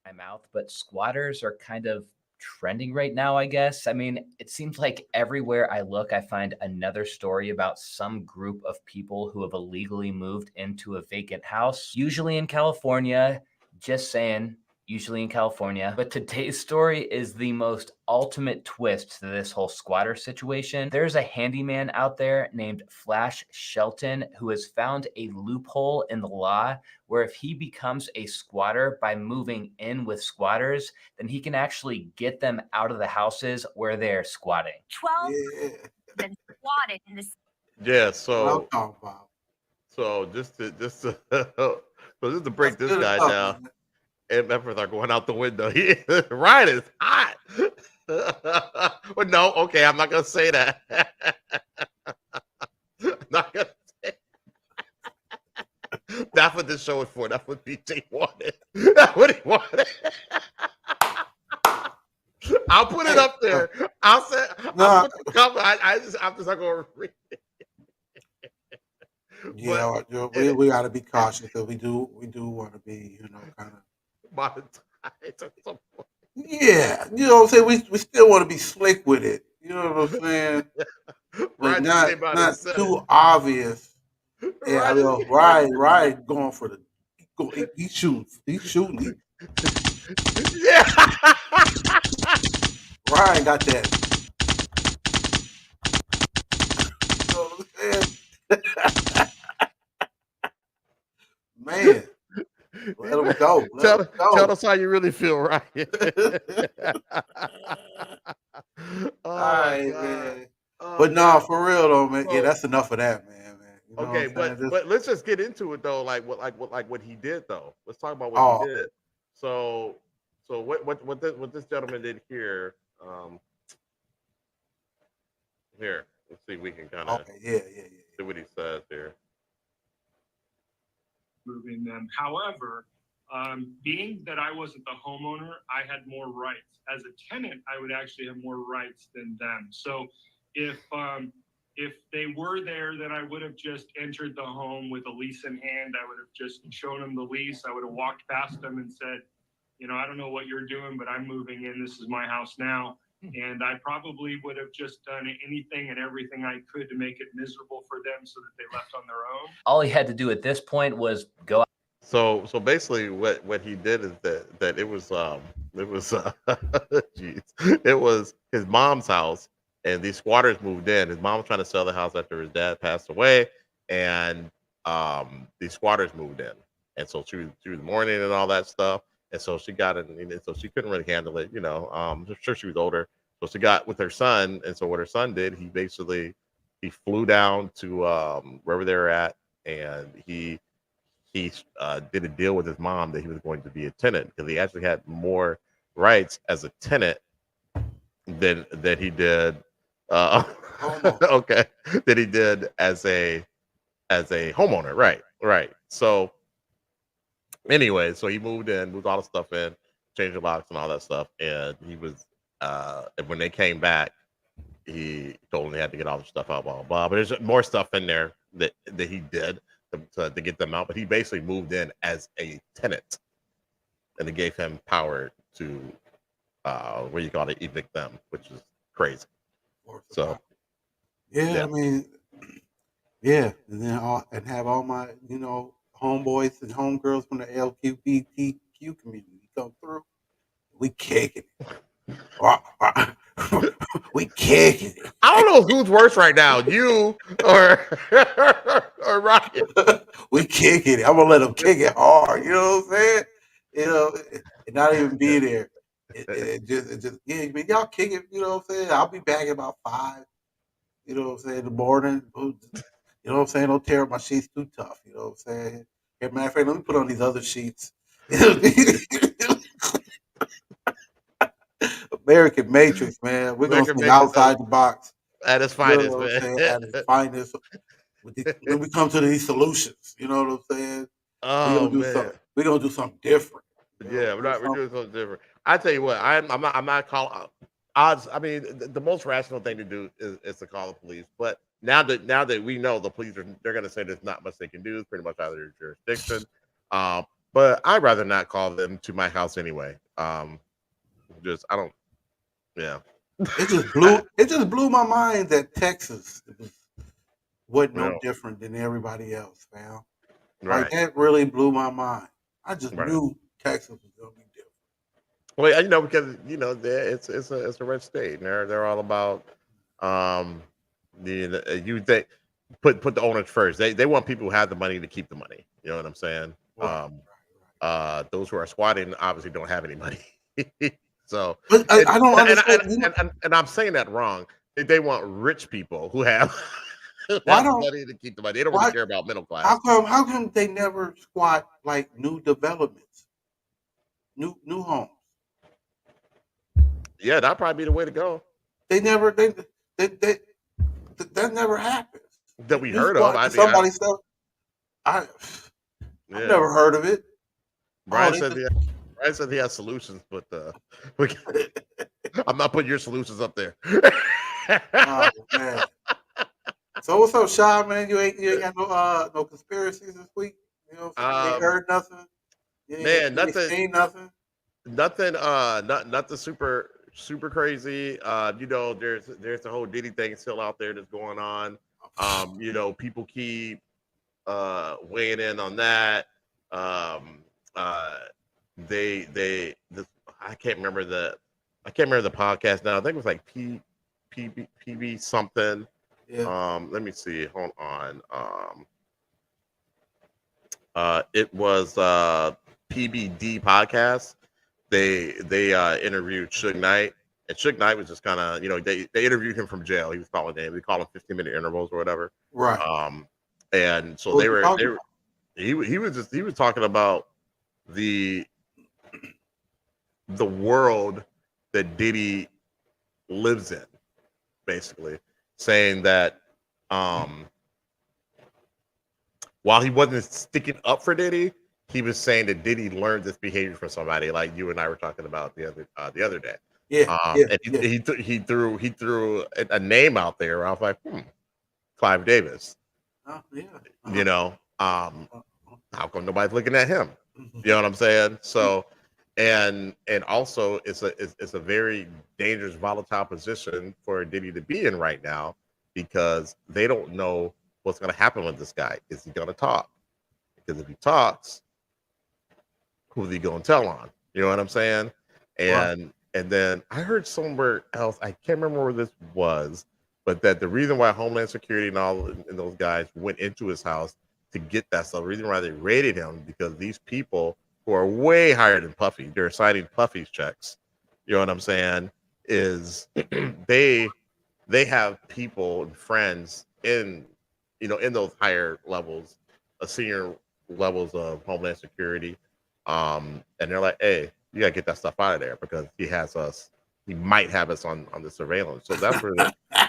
My mouth, but squatters are kind of trending right now, I guess. I mean, it seems like everywhere I look, I find another story about some group of people who have illegally moved into a vacant house, usually in California. Just saying, usually in California. But today's story is the most ultimate twist to this whole squatter situation. There's a handyman out there named Flash Shelton who has found a loophole in the law where if he becomes a squatter by moving in with squatters, then he can actually get them out of the houses where they're squatting. 12 been squatted in this. Yeah, so just to break this guy down, and members are going out the window. Ryan is hot. But no, okay, I'm not gonna say that. I'm not gonna say that's what this show is for. That's what BJ wanted. That's what he wanted. I'll put it up there. I'll say. I'll put the cover. I'm just not gonna read it. Yeah, we got to be cautious because we do want to be, kind of monetized at some point. Yeah, you know what I'm saying? We still want to be slick with it. You know what I'm saying? But not too obvious. Yeah, I mean, Ryan going for he's shooting. Yeah. Ryan got that. You know what I'm saying? Man, let him go. Tell us how you really feel, Ryan. Oh All my right, god. man. Oh But no, god. for real though, man. Yeah, So that's enough of that, man. You know okay, what I'm saying? but let's just get into it though. What he did though. Let's talk about what he Oh, did. So what this gentleman did here. Here, let's see if we can kind of okay, yeah. see what he says here. Moving them. However, being that I wasn't the homeowner, I had more rights. As a tenant, I would actually have more rights than them. So if they were there, then I would have just entered the home with a lease in hand. I would have just shown them the lease. I would have walked past them and said, you know, I don't know what you're doing, but I'm moving in. This is my house now. And I probably would have just done anything and everything I could to make it miserable for them so that they left on their own. All he had to do at this point was go. So basically, what he did is that it was jeez, it was his mom's house, and these squatters moved in. His mom was trying to sell the house after his dad passed away, and these squatters moved in, and so she was mourning and all that stuff, and so she got it, and so she couldn't really handle it, you know. I'm sure she was older, so she got with her son, and so what her son did, he flew down to wherever they were at, and he did a deal with his mom that he was going to be a tenant because he actually had more rights as a tenant than he did okay, than he did as a homeowner. Right. So anyway, so he moved all the stuff in, changed the locks and all that stuff, and he was and when they came back, he told them they had to get all the stuff out, blah blah blah. But there's more stuff in there that he did to get them out, but he basically moved in as a tenant, and it gave him power to what you call it, evict them, which is crazy. So yeah. I mean, yeah, and then have all my homeboys and homegirls from the LGBTQ community come through. We kicking it. We kicking it. I don't know who's worse right now, you or Ryan. We kicking it. I'm gonna let them kick it hard. You know what I'm saying? You know, and not even be there. It just yeah, man, y'all kick it. You know what I'm saying? I'll be back at about 5. You know what I'm saying? In the morning. You know what I'm saying? Don't tear up my sheets too tough. You know what I'm saying? Hey, matter of fact, let me put on these other sheets. AmeriKan MatriX, man. We're gonna think outside the box. At its finest, man. man. At its finest. When we come to these solutions, you know what I'm saying? Oh We're gonna do something different. Yeah, we're doing something different. I tell you what, I'm not calling odds. I mean, the most rational thing to do is to call the police. But now that we know the police they're going to say there's not much they can do. It's pretty much out of their jurisdiction. But I'd rather not call them to my house anyway. Just I don't. Yeah. It just blew my mind that Texas wasn't no No. different than everybody else, man. Right. Like that really blew my mind. I just knew Texas was gonna be different. Well, you know, because you know, it's a red state, and they're all about you think put the owners first. They want people who have the money to keep the money. You know what I'm saying? Those who are squatting obviously don't have any money. So but I don't understand. And I'm saying that wrong. They want rich people who have money to keep the money. They don't really care about middle class. How come they never squat like new developments, new homes? Yeah, that'd probably be the way to go. That never happens. That we heard of. Somebody stuff. I've never heard of it. Brian said he has solutions, but I'm not putting your solutions up there. Oh, man. So what's up, Shy, man? You ain't got no conspiracies this week? You know what I'm saying? You ain't heard nothing? Man, nothing. Seen nothing? Nothing super crazy. You know, there's the whole Diddy thing still out there that's going on. You know, people keep weighing in on that. I can't remember the podcast now. I think it was like PB something. Yeah. Let me see. Hold on. It was PBD podcast. They interviewed Suge Knight, And Suge Knight was just kind of, they interviewed him from jail. He was calling them. They call him 15-minute intervals or whatever. Right. And so What was he talking about? he was talking about the world that Diddy lives in, basically, saying that while he wasn't sticking up for Diddy, he was saying that Diddy learned this behavior from somebody, like you and I were talking about the other day. Yeah, And he threw a name out there. I was like, Clive Davis. Oh, yeah. You know, how come nobody's looking at him? You know what I'm saying? So, and also it's a very dangerous, volatile position for Diddy to be in right now, because they don't know what's going to happen with this guy. Is he going to talk? Because if he talks, who's he going to tell on? You know what I'm saying? And then I heard somewhere else, I can't remember where this was, but that the reason why Homeland Security and those guys went into his house to get that stuff, the reason why they raided him, because these people who are way higher than Puffy, they're signing Puffy's checks. You know what I'm saying? Is they have people and friends in those higher levels, senior levels of Homeland Security, and they're like, hey, you gotta get that stuff out of there, because he might have us on the surveillance. So that's where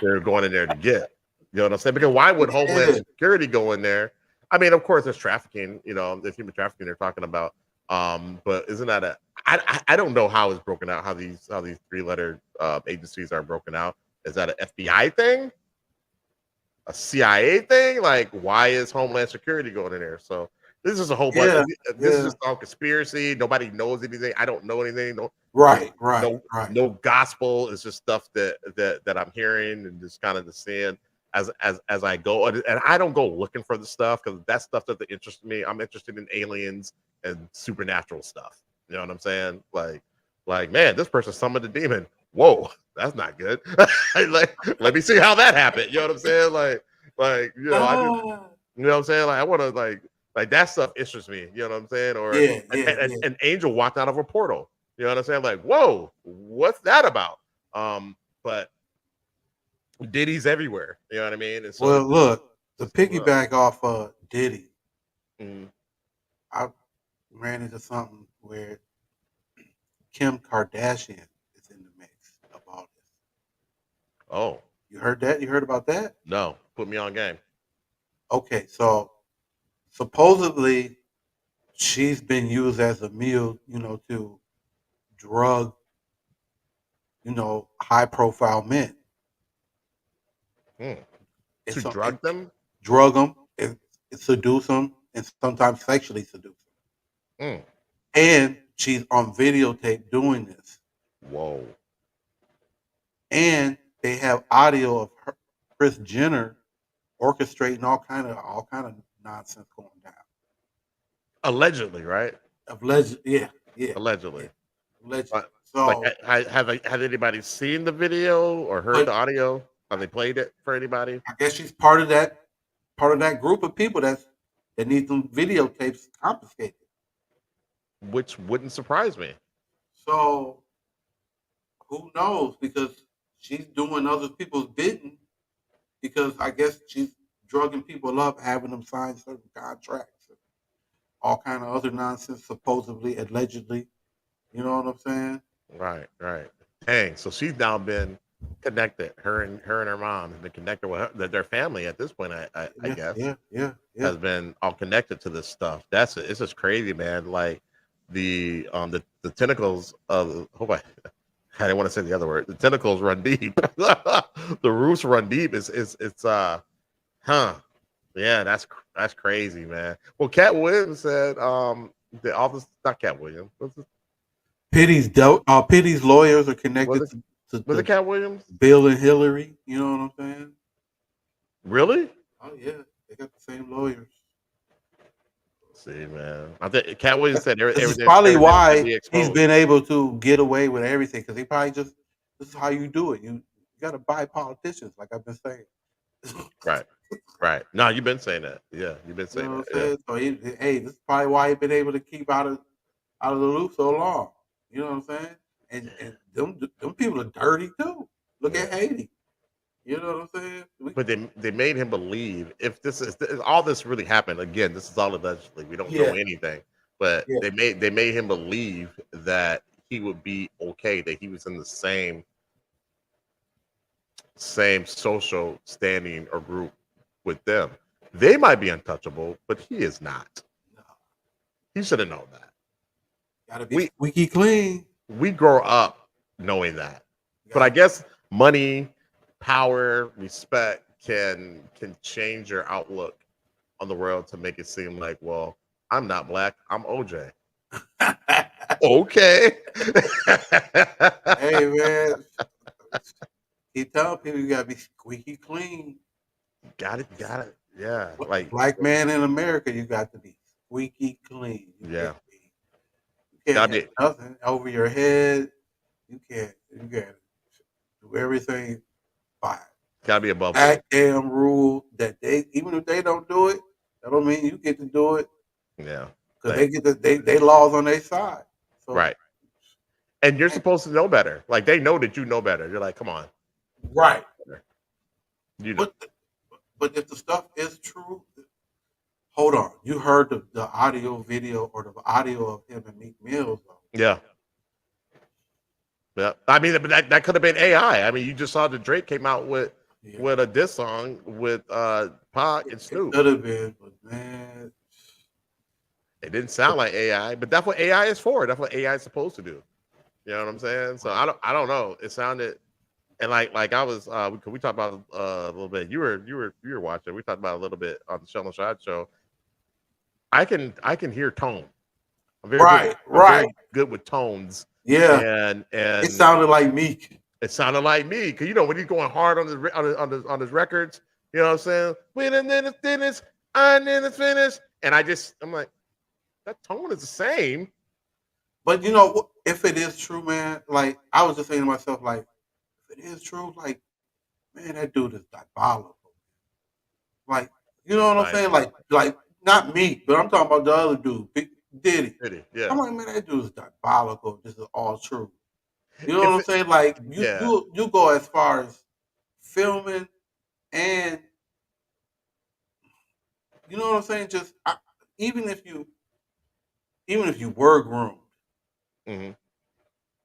they're going in there to get. You know what I'm saying? Because why would Homeland Security go in there? I mean, of course, there's trafficking. There's human trafficking they're talking about. But isn't that I don't know how it's broken out. How these 3-letter agencies are broken out. Is that an FBI thing? A CIA thing? Like, why is Homeland Security going in there? So this is a whole bunch. This is just all conspiracy. Nobody knows anything. I don't know anything. No gospel. It's just stuff that I'm hearing and just kind of seeing as I go. And I don't go looking for the stuff, because that stuff doesn't interest me. I'm interested in aliens and supernatural stuff. You know what I'm saying? Like, man, this person summoned a demon. Whoa, that's not good. Let me see how that happened. You know what I'm saying? I you know what I'm saying? Like, I want to like that stuff interests me. You know what I'm saying? Or an angel walked out of a portal. You know what I'm saying? Like, whoa, what's that about? But Diddy's everywhere. You know what I mean? And so, well, look, to piggyback off Diddy, I ran into something where Kim Kardashian is in the mix of all this. Oh, you heard that? You heard about that? No, put me on game. Okay, so supposedly she's been used as a meal, to drug, high-profile men. To drug them? Drug them, and seduce them, and sometimes sexually seduce them. And she's on videotape doing this. Whoa. And they have audio of Kris Jenner orchestrating all kind of nonsense going down. Allegedly, right? Yeah. Allegedly. Allegedly. Have anybody seen the video or heard the audio? Have they played it for anybody? I guess she's part of that group of people that need them videotapes confiscated. Which wouldn't surprise me. So who knows? Because she's doing other people's bidding, because I guess she's drugging people up, having them sign certain contracts, and all kind of other nonsense, supposedly, allegedly. You know what I'm saying? Right. Dang. So she's now been connected. Her and her mom have been connected with their family at this point. I guess. Yeah. Has been all connected to this stuff. It's just crazy, man. Like the tentacles of. I didn't want to say the other word. The tentacles run deep. The roots run deep. Yeah, that's crazy, man. Well, Cat Williams said the office, not Cat Williams. Pitty's lawyers are connected to Was it Cat Williams? Bill and Hillary. You know what I'm saying? Really? Oh yeah, they got the same lawyers. See, man. I think Cat Williams said everything. This is probably why he's been able to get away with everything, because he probably this is how you do it. You got to buy politicians, like I've been saying. Right. No, you've been saying that. Yeah, you've been saying that. Yeah. So this is probably why he's been able to keep out of the loop so long. You know what I'm saying? and them people are dirty too. Look at Haiti. You know what I'm saying? But they made him believe if this is all this really happened. Again, this is all allegedly. We don't know anything, but they made him believe that he would be okay, that he was in the same social standing or group with them. They might be untouchable, but he is not. No. He should have known that. Gotta be squeaky clean. We grow up knowing that. But I guess money, power, respect can change your outlook on the world to make it seem like, well, I'm not black, I'm OJ. Okay. Hey man, keep telling people you gotta be squeaky clean. Got it. Yeah. Like black man in America, you got to be squeaky clean. You can't have nothing over your head. You can't do everything by gotta be above that damn rule that even if they don't do it, that don't mean you get to do it. Yeah. Because they get they laws on their side. So, right. And you're supposed to know better. Like they know that you know better. You're like, come on. Right. You know. But if the stuff is true, hold on. You heard the audio video or the audio of him and Meek Mills though. Yeah. Yeah. I mean, but that could have been AI. I mean, you just saw the Drake came out with a diss song with Pac and Snoop. It could have been, but man. It didn't sound like AI, but that's what AI is for. That's what AI is supposed to do. You know what I'm saying? So I don't know. It sounded and like I was we talked about a little bit. You were watching. We talked about a little bit on the Shell and Shot show. I can hear tone. I'm very very good with tones. Yeah. And it sounded like Meek. It sounded like me because when he's going hard on his records, you know what I'm saying? When and then it's finished, and then it's finished, and I'm like, that tone is the same. But if it is true, man, like I was just saying to myself, like, if it is true, like, man, that dude is diabolical. Like, you know what I'm saying? Like not me, but I'm talking about the other dude, Diddy. Yeah. I'm like, man, that dude is diabolical. This is all true. You know what I'm saying? Like, you go as far as filming and you know what I'm saying? Just even if you were groomed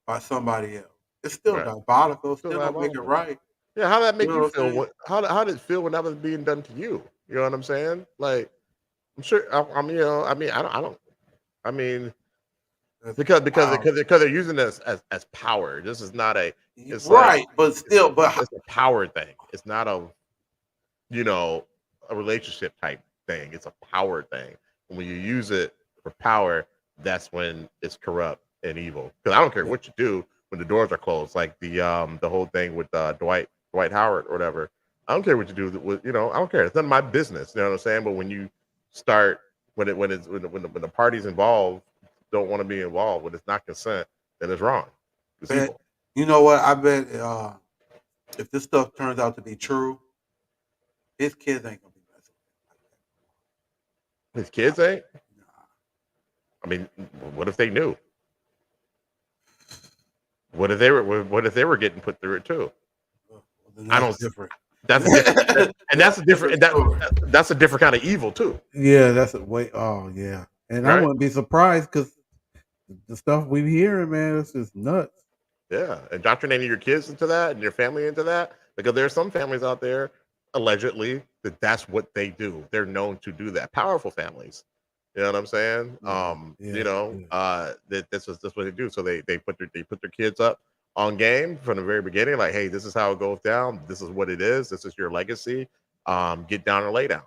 by somebody else, it's still diabolical. Still don't make it right. Yeah, how did that make you feel? How did it feel when that was being done to you? You know what I'm saying? Like, I'm sure. Because they're using this as power. This is not a but still, it's a power thing. It's not a relationship type thing. It's a power thing. And when you use it for power, that's when it's corrupt and evil. Because I don't care what you do when the doors are closed, like the whole thing with Dwight Howard or whatever. I don't care what you do with I don't care. It's none of my business. You know what I'm saying? But when you start when the parties involved don't want to be involved, when it's not consent, then it's wrong. It's evil. You know what? I bet if this stuff turns out to be true, his kids ain't gonna be messing with his kids ain't? I mean, what if they knew? What if they were getting put through it too? I don't. Different. That's a different kind of evil too. Yeah, that's a way. Oh yeah, and I wouldn't be surprised because the stuff we're hearing, man, it's just nuts. Yeah, indoctrinating your kids into that and your family into that, because there are some families out there allegedly that's what they do. They're known to do that. Powerful families. You know what I'm saying? This is what they do. So they put their kids up on game from the very beginning. Like, hey, this is how it goes down. This is what it is. This is your legacy. Get down and lay down.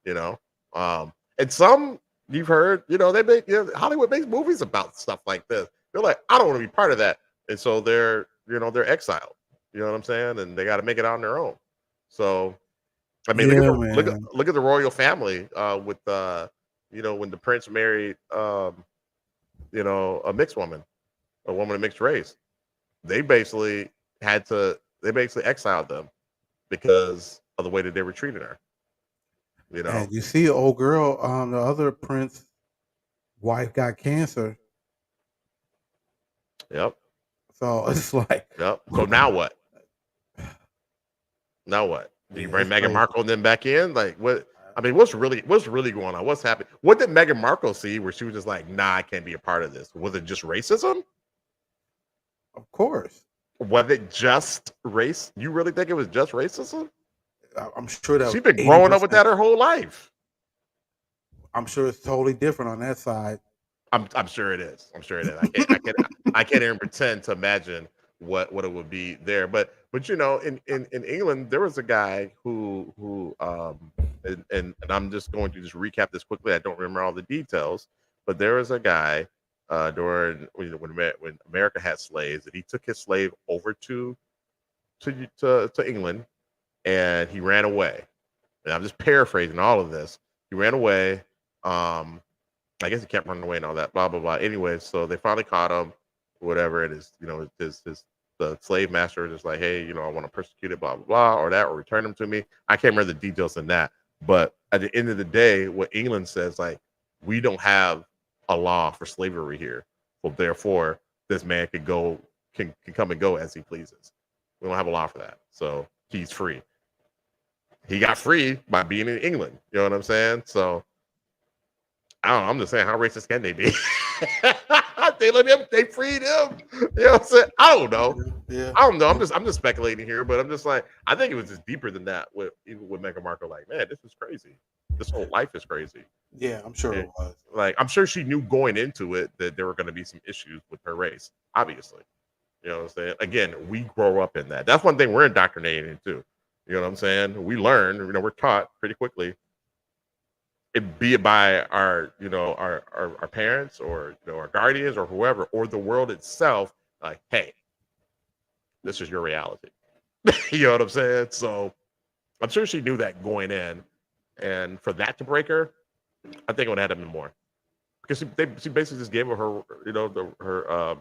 And some you've heard, they make Hollywood makes movies about stuff like this. They're like, I don't want to be part of that, and so they're exiled. You know what I'm saying? And they got to make it on their own. So, I mean, look at the royal family with when the prince married a mixed woman, a woman of mixed race. They basically exiled them because of the way that they were treating her. And you see, old girl, the other prince wife got cancer. Yep. So it's like, Yep. So now what? Now what? Do you bring Meghan Markle and then back in? Like what? I mean, what's really going on? What's happening? What did Meghan Markle see where she was just like, nah, I can't be a part of this? Was it just racism? Of course. Was it just race? You really think it was just racism? I'm sure that she's been growing up with that her whole life. I'm sure it's totally different on that side. I'm sure it is. I'm sure it is. I can't even pretend to imagine what it would be there. But you know, in England, there was a guy who and I'm just going to just recap this quickly. I don't remember all the details, but there was a guy during when America had slaves, and he took his slave over to England, and he ran away. And I'm just paraphrasing all of this. He ran away. I guess he kept running away and all that, blah blah blah. Anyway, so they finally caught him, whatever it is. You know, the slave master is just like, hey, you know, I want to persecute it, blah blah blah, or that, or return him to me. I can't remember the details in that, but at the end of the day, what England says, like, we don't have a law for slavery here, well, therefore, this man can come and go as he pleases. We don't have a law for that, so he's free. He got free by being in England. You know what I'm saying? So I don't know. I'm just saying, how racist can they be? They let him. They freed him. You know what I'm saying? I don't know. Yeah. I don't know. I'm just speculating here, but I'm just like, I think it was just deeper than that. Even with Meghan Markle, like, man, this is crazy. This whole life is crazy. Yeah, I'm sure it was. Like, I'm sure she knew going into it that there were going to be some issues with her race. Obviously, you know what I'm saying. Again, we grow up in that. That's one thing we're indoctrinated into. You know what I'm saying? We learn. You know, we're taught pretty quickly. Be it by our, you know, our parents, or, you know, our guardians, or whoever, or the world itself, like, hey, this is your reality. You know what I'm saying? So I'm sure she knew that going in, and for that to break her, I think it would have been more, because she basically just gave her, you know, her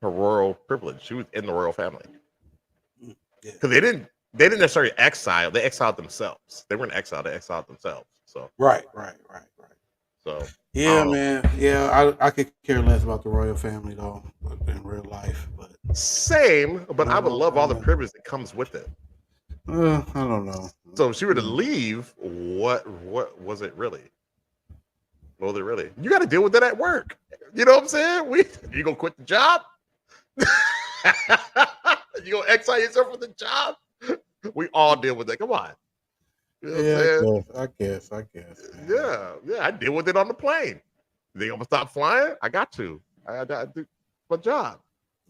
royal privilege. She was in the royal family, because they didn't necessarily exile. They exiled themselves. They weren't exiled. They exiled themselves. So Right. So Yeah, man. Yeah, I could care less about the royal family though, in real life. But same. But I would love all the privilege that comes with it. I don't know. So if she were to leave, what was it really? What was it really? You got to deal with it at work. You know what I'm saying? You gonna quit the job? You gonna exile yourself from the job? We all deal with that. Come on. You know what I'm saying? I guess. Yeah. I deal with it on the plane. They gonna stop flying? I got to. I do my job.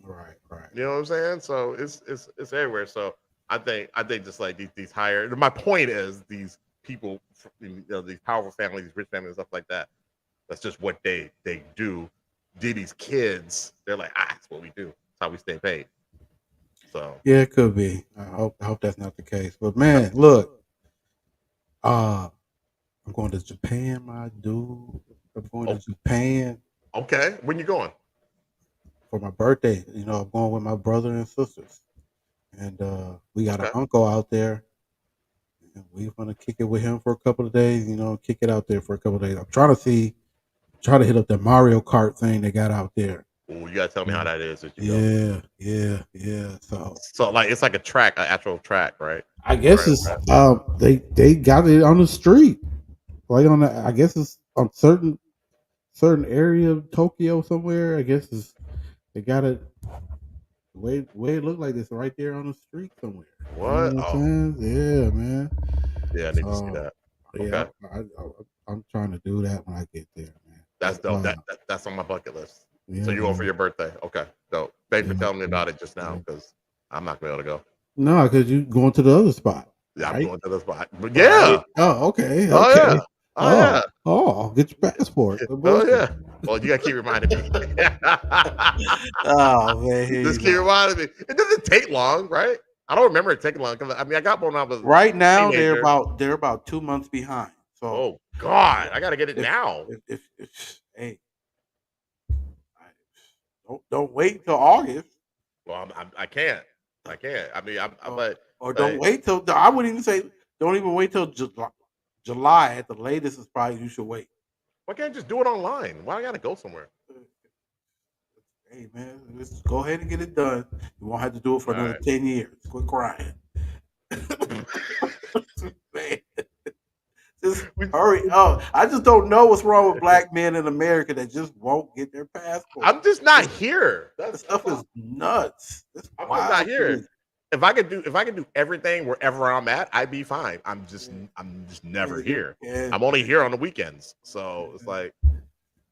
Right. You know what I'm saying? So it's everywhere. So I think just like these higher. My point is, these people, you know, these powerful families, these rich families, stuff like that. That's just what they do. These kids, they're like, that's what we do. That's how we stay paid. So Yeah, it could be. I hope that's not the case. But man, look, I'm going to Japan, my dude. I'm going to Japan. Okay, when you going? For my birthday. You know, I'm going with my brother and sisters, and we got an uncle out there. And we're gonna kick it with him for a couple of days. You know, kick it out there for a couple of days. I'm trying to hit up that Mario Kart thing they got out there. Oh, you gotta tell me how that is. Yeah. So like, it's like a track, an actual track, right? I guess it's they got it on the street, like on the. I guess it's on certain area of Tokyo somewhere. I guess they got it. The way it looked like it's right there on the street somewhere. What? You know what I'm saying? Yeah, man. Yeah, I need to see that. Yeah, Okay. I'm trying to do that when I get there, man. That's dope. That's on my bucket list. Yeah, So you going for man. your birthday? Okay. Dope. Thanks for telling me about it just now, because I'm not gonna be able to go. No, because you going to the other spot. Yeah, I'm right? going to the spot. But yeah. Oh, okay. Oh yeah. Oh yeah. Oh, get your passport. Oh yeah. Well, you gotta keep reminding me. Oh man, here Just you keep go. reminding me. It doesn't take long, right? I don't remember it taking long, because I mean, I got one when I was Right now, teenager. they're about 2 months behind. So, Oh God, I gotta get it now. Hey, don't wait till August. Well, I can't. I mean, Or don't wait till. I wouldn't even say. Don't even wait till July at the latest. Is probably you should wait. Why can't I just do it online? Why I gotta go somewhere? Hey man, just go ahead and get it done. You won't have to do it for All another right. 10 years. Quit crying. Man. Just hurry up. I just don't know what's wrong with black men in America that just won't get their passport. I'm just not here. This stuff is nuts. It's I'm just wild not to here. me. If I could do everything wherever I'm at, I'd be fine. I'm just never here. Yeah. I'm only here on the weekends. So it's like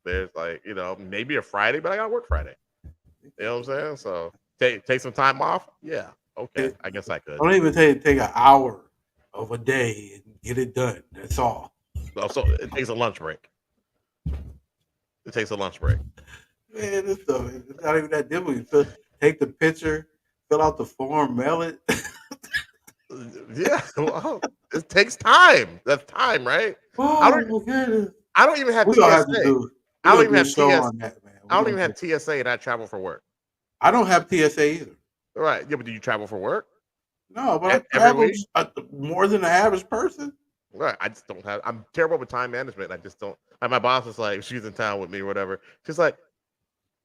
there's like, maybe a Friday, but I gotta work Friday. You know what I'm saying? So take some time off. Yeah. Okay. I guess I could. Don't even take an hour of a day and get it done. That's all. So it takes a lunch break. It takes a lunch break. Man, this stuff is not even that difficult. You just take the picture, fill out the form, mail it. Yeah, well, it takes time. That's time, right? Oh my goodness. I don't even have We're TSA. gonna have to do. I don't We're even gonna have do a show TSA. on that, man. I don't even have TSA and I travel for work. I don't have TSA either. Right. Yeah, but do you travel for work? No, but I Every travel week? more than the average person. Right. I just don't have. I'm terrible with time management. I just don't. Like my boss is like, she's in town with me or whatever. She's like,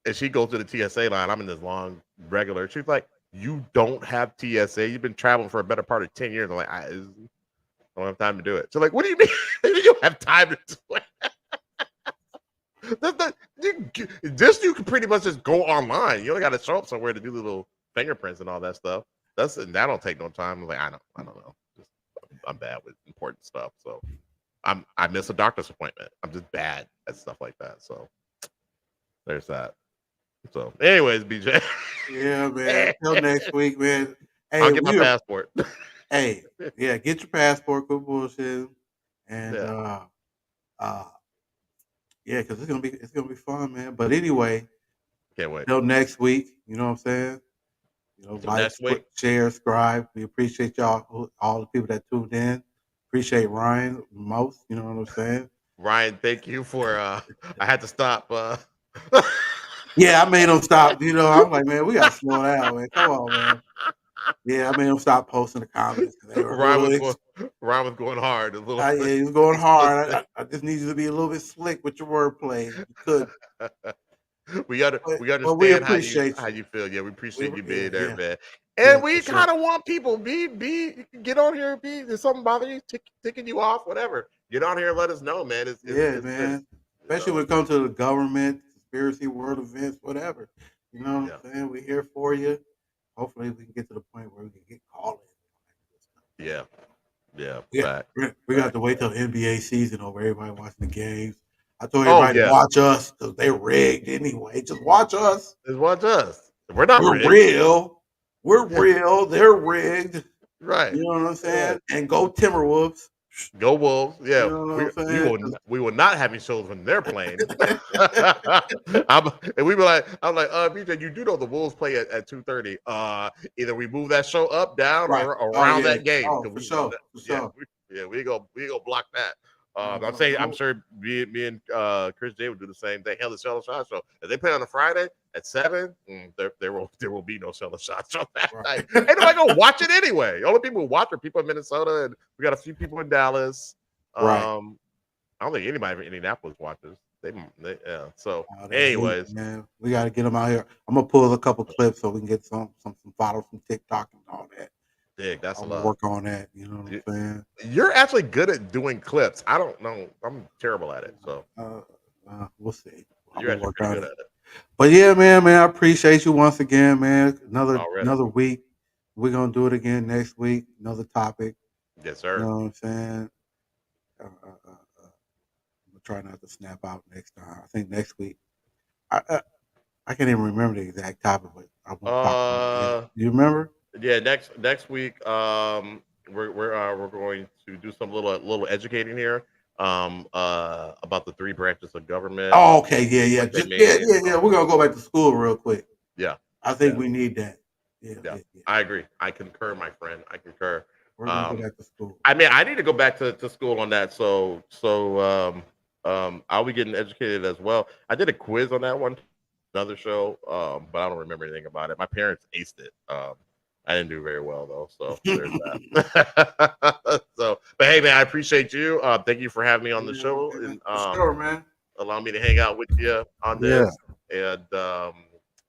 and she goes to the TSA line. I'm in this long regular. She's like, you don't have TSA. You've been traveling for a better part of 10 years. I'm like, I don't have time to do it. So like, what do you mean? You don't have time to do it? You can pretty much just go online. You only got to show up somewhere to do little fingerprints and all that stuff. That don't take no time. I'm like, I don't know. I'm bad with important stuff, so I miss a doctor's appointment. I'm just bad at stuff like that. So there's that. So, anyways, BJ. Yeah, man. Till next week, man. Hey, I'll get my passport. Hey, yeah, get your passport. Quit bullshit. And yeah, because it's gonna be fun, man. But anyway, can't wait. Till next week. You know what I'm saying? Like, next week. Share, subscribe. We appreciate y'all, all the people that tuned in. Appreciate Ryan most. You know what I'm saying? Ryan, thank you for. I had to stop. Yeah, I made him stop. I'm like, man, we gotta slow down, man. Come on, man. Yeah, I made him stop posting the comments. Ryan was going hard. Yeah, he was going hard. I just need you to be a little bit slick with your wordplay. You could. We understand how you feel. Yeah, we appreciate you being there, man. And we kind of want people get on here. There's something bothering you, ticking you off, whatever. Get on here and let us know, man. It's man. Especially when it comes to the government, conspiracy, world events, whatever. You know what I'm saying? We're here for you. Hopefully, we can get to the point where we can get called in. Yeah. We got to wait till NBA season over. Everybody watching the games. I told everybody to watch us because they're rigged anyway. Just watch us. Just watch us. We're not rigged. Real. We're real. They're rigged. Right. You know what I'm saying? And go Timberwolves. Go Wolves. Yeah. You know what I'm saying? We will not have any shows when they're playing. And we were like, I'm like, BJ, you do know the Wolves play at 2:30. Either we move that show up, down, or around that game. Oh, for sure. We go block that. I'm sure me and Chris J would do the same thing. Hell, the Sell a Shot show. If they play on a Friday at 7, there will be no Sell a Shot show that night. Ain't nobody gonna watch it anyway. Only people who watch are people in Minnesota, and we got a few people in Dallas. Right. I don't think anybody from Indianapolis watches. So, anyways, man, we got to get them out here. I'm gonna pull a couple clips so we can get some followers from TikTok and all that. That's a lot. Work on that. You know what I'm saying? You're actually good at doing clips. I don't know. I'm terrible at it. So we'll see. You're actually pretty good at it. But yeah, man, I appreciate you once again, man. Another week. We're gonna do it again next week. Another topic. Yes, sir. You know what I'm saying? I'm gonna try not to snap out next time. I think next week. I can't even remember the exact topic, but I want to talk about it. Do you remember? Yeah, next week, we're going to do some little educating here, about the 3 branches of government. Oh, okay, yeah. We're gonna go back to school real quick. Yeah, I think we need that. Yeah. I agree. I concur, my friend. I concur. We're gonna go back to school. I mean, I need to go back to school on that. So I'll be getting educated as well. I did a quiz on that one, another show, but I don't remember anything about it. My parents aced it. I didn't do very well though, so there's that. But hey, man, I appreciate you. Thank you for having me on the show, and sure, man. Allow me to hang out with you on this. And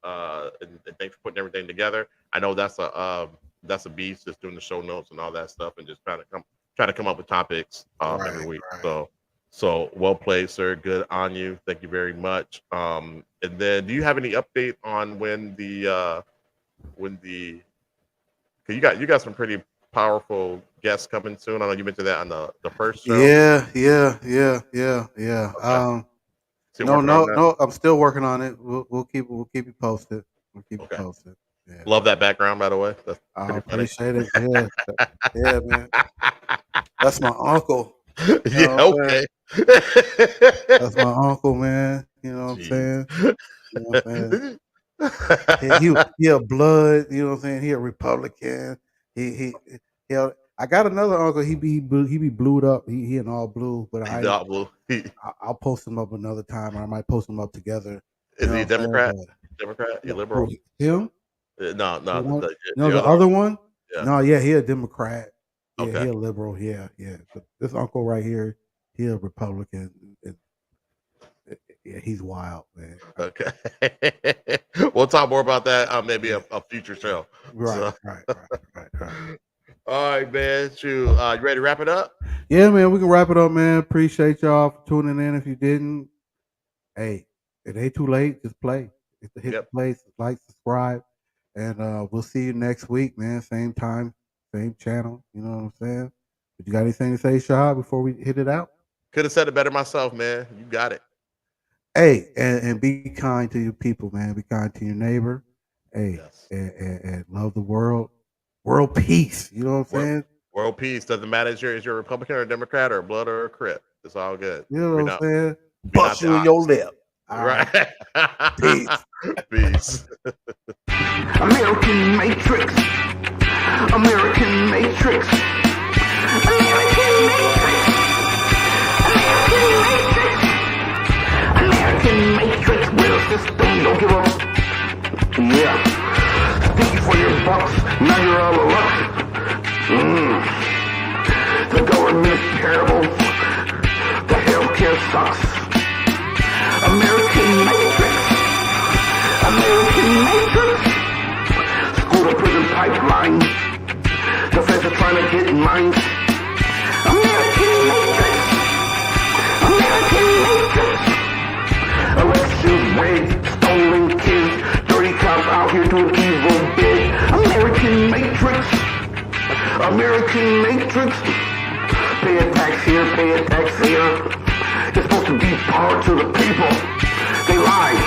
and thanks for putting everything together. I know that's a beast, just doing the show notes and all that stuff, and just trying to come up with topics every week. So well played, sir. Good on you. Thank you very much. And then, do you have any update on when you got some pretty powerful guests coming soon? I know you mentioned that on the first show. Yeah. Still No. I'm still working on it. We'll keep you posted. You posted. Yeah. Love that background, by the way. That's I pretty funny. appreciate it. Yeah, yeah, man. That's my uncle. Yeah, okay. That's my uncle, man. You know what I'm saying? You know what I'm saying? He a blood. You know what I'm saying? He a Republican. He I got another uncle. He be blued up. He in all blue, but Not blue. I'll post him up another time, or I might post him up together. Is he a Democrat? Democrat? You liberal? Him? No. The other one? Yeah. No, yeah, he a Democrat. Yeah, Okay. he a liberal. Yeah. But this uncle right here, he a Republican. Yeah, he's wild, man. Okay. We'll talk more about that maybe a future show. Right. All right, man. You ready to wrap it up? Yeah, man, we can wrap it up, man. Appreciate y'all for tuning in. If you didn't, hey, it ain't too late. Just play. Hit the play, like, subscribe, and we'll see you next week, man. Same time, same channel. You know what I'm saying? But you got anything to say, Shah, before we hit it out? Could have said it better myself, man. You got it. Hey, and be kind to your people, man. Be kind to your neighbor. Hey, and love the world. World peace. You know what I'm saying? World peace. Doesn't matter if you're a Republican or a Democrat or a blood or a Crip. It's all good. You know what I'm saying? We're Bust you in your lip. Right. Peace. Peace. American Matrix. American Matrix. American Matrix. American Matrix. Will system, don't give up. Yeah. Speak for your bucks. Now you're all a luck. The government's terrible. The healthcare sucks. American Matrix. American Matrix. School to prison pipeline. The feds are trying to get in minds. American Matrix. American Matrix. Elections rigged. Stolen kids. Dirty cops out here doing evil big. American Matrix. American Matrix. Pay a tax here, pay a tax here. You're supposed to be power to the people. They lie.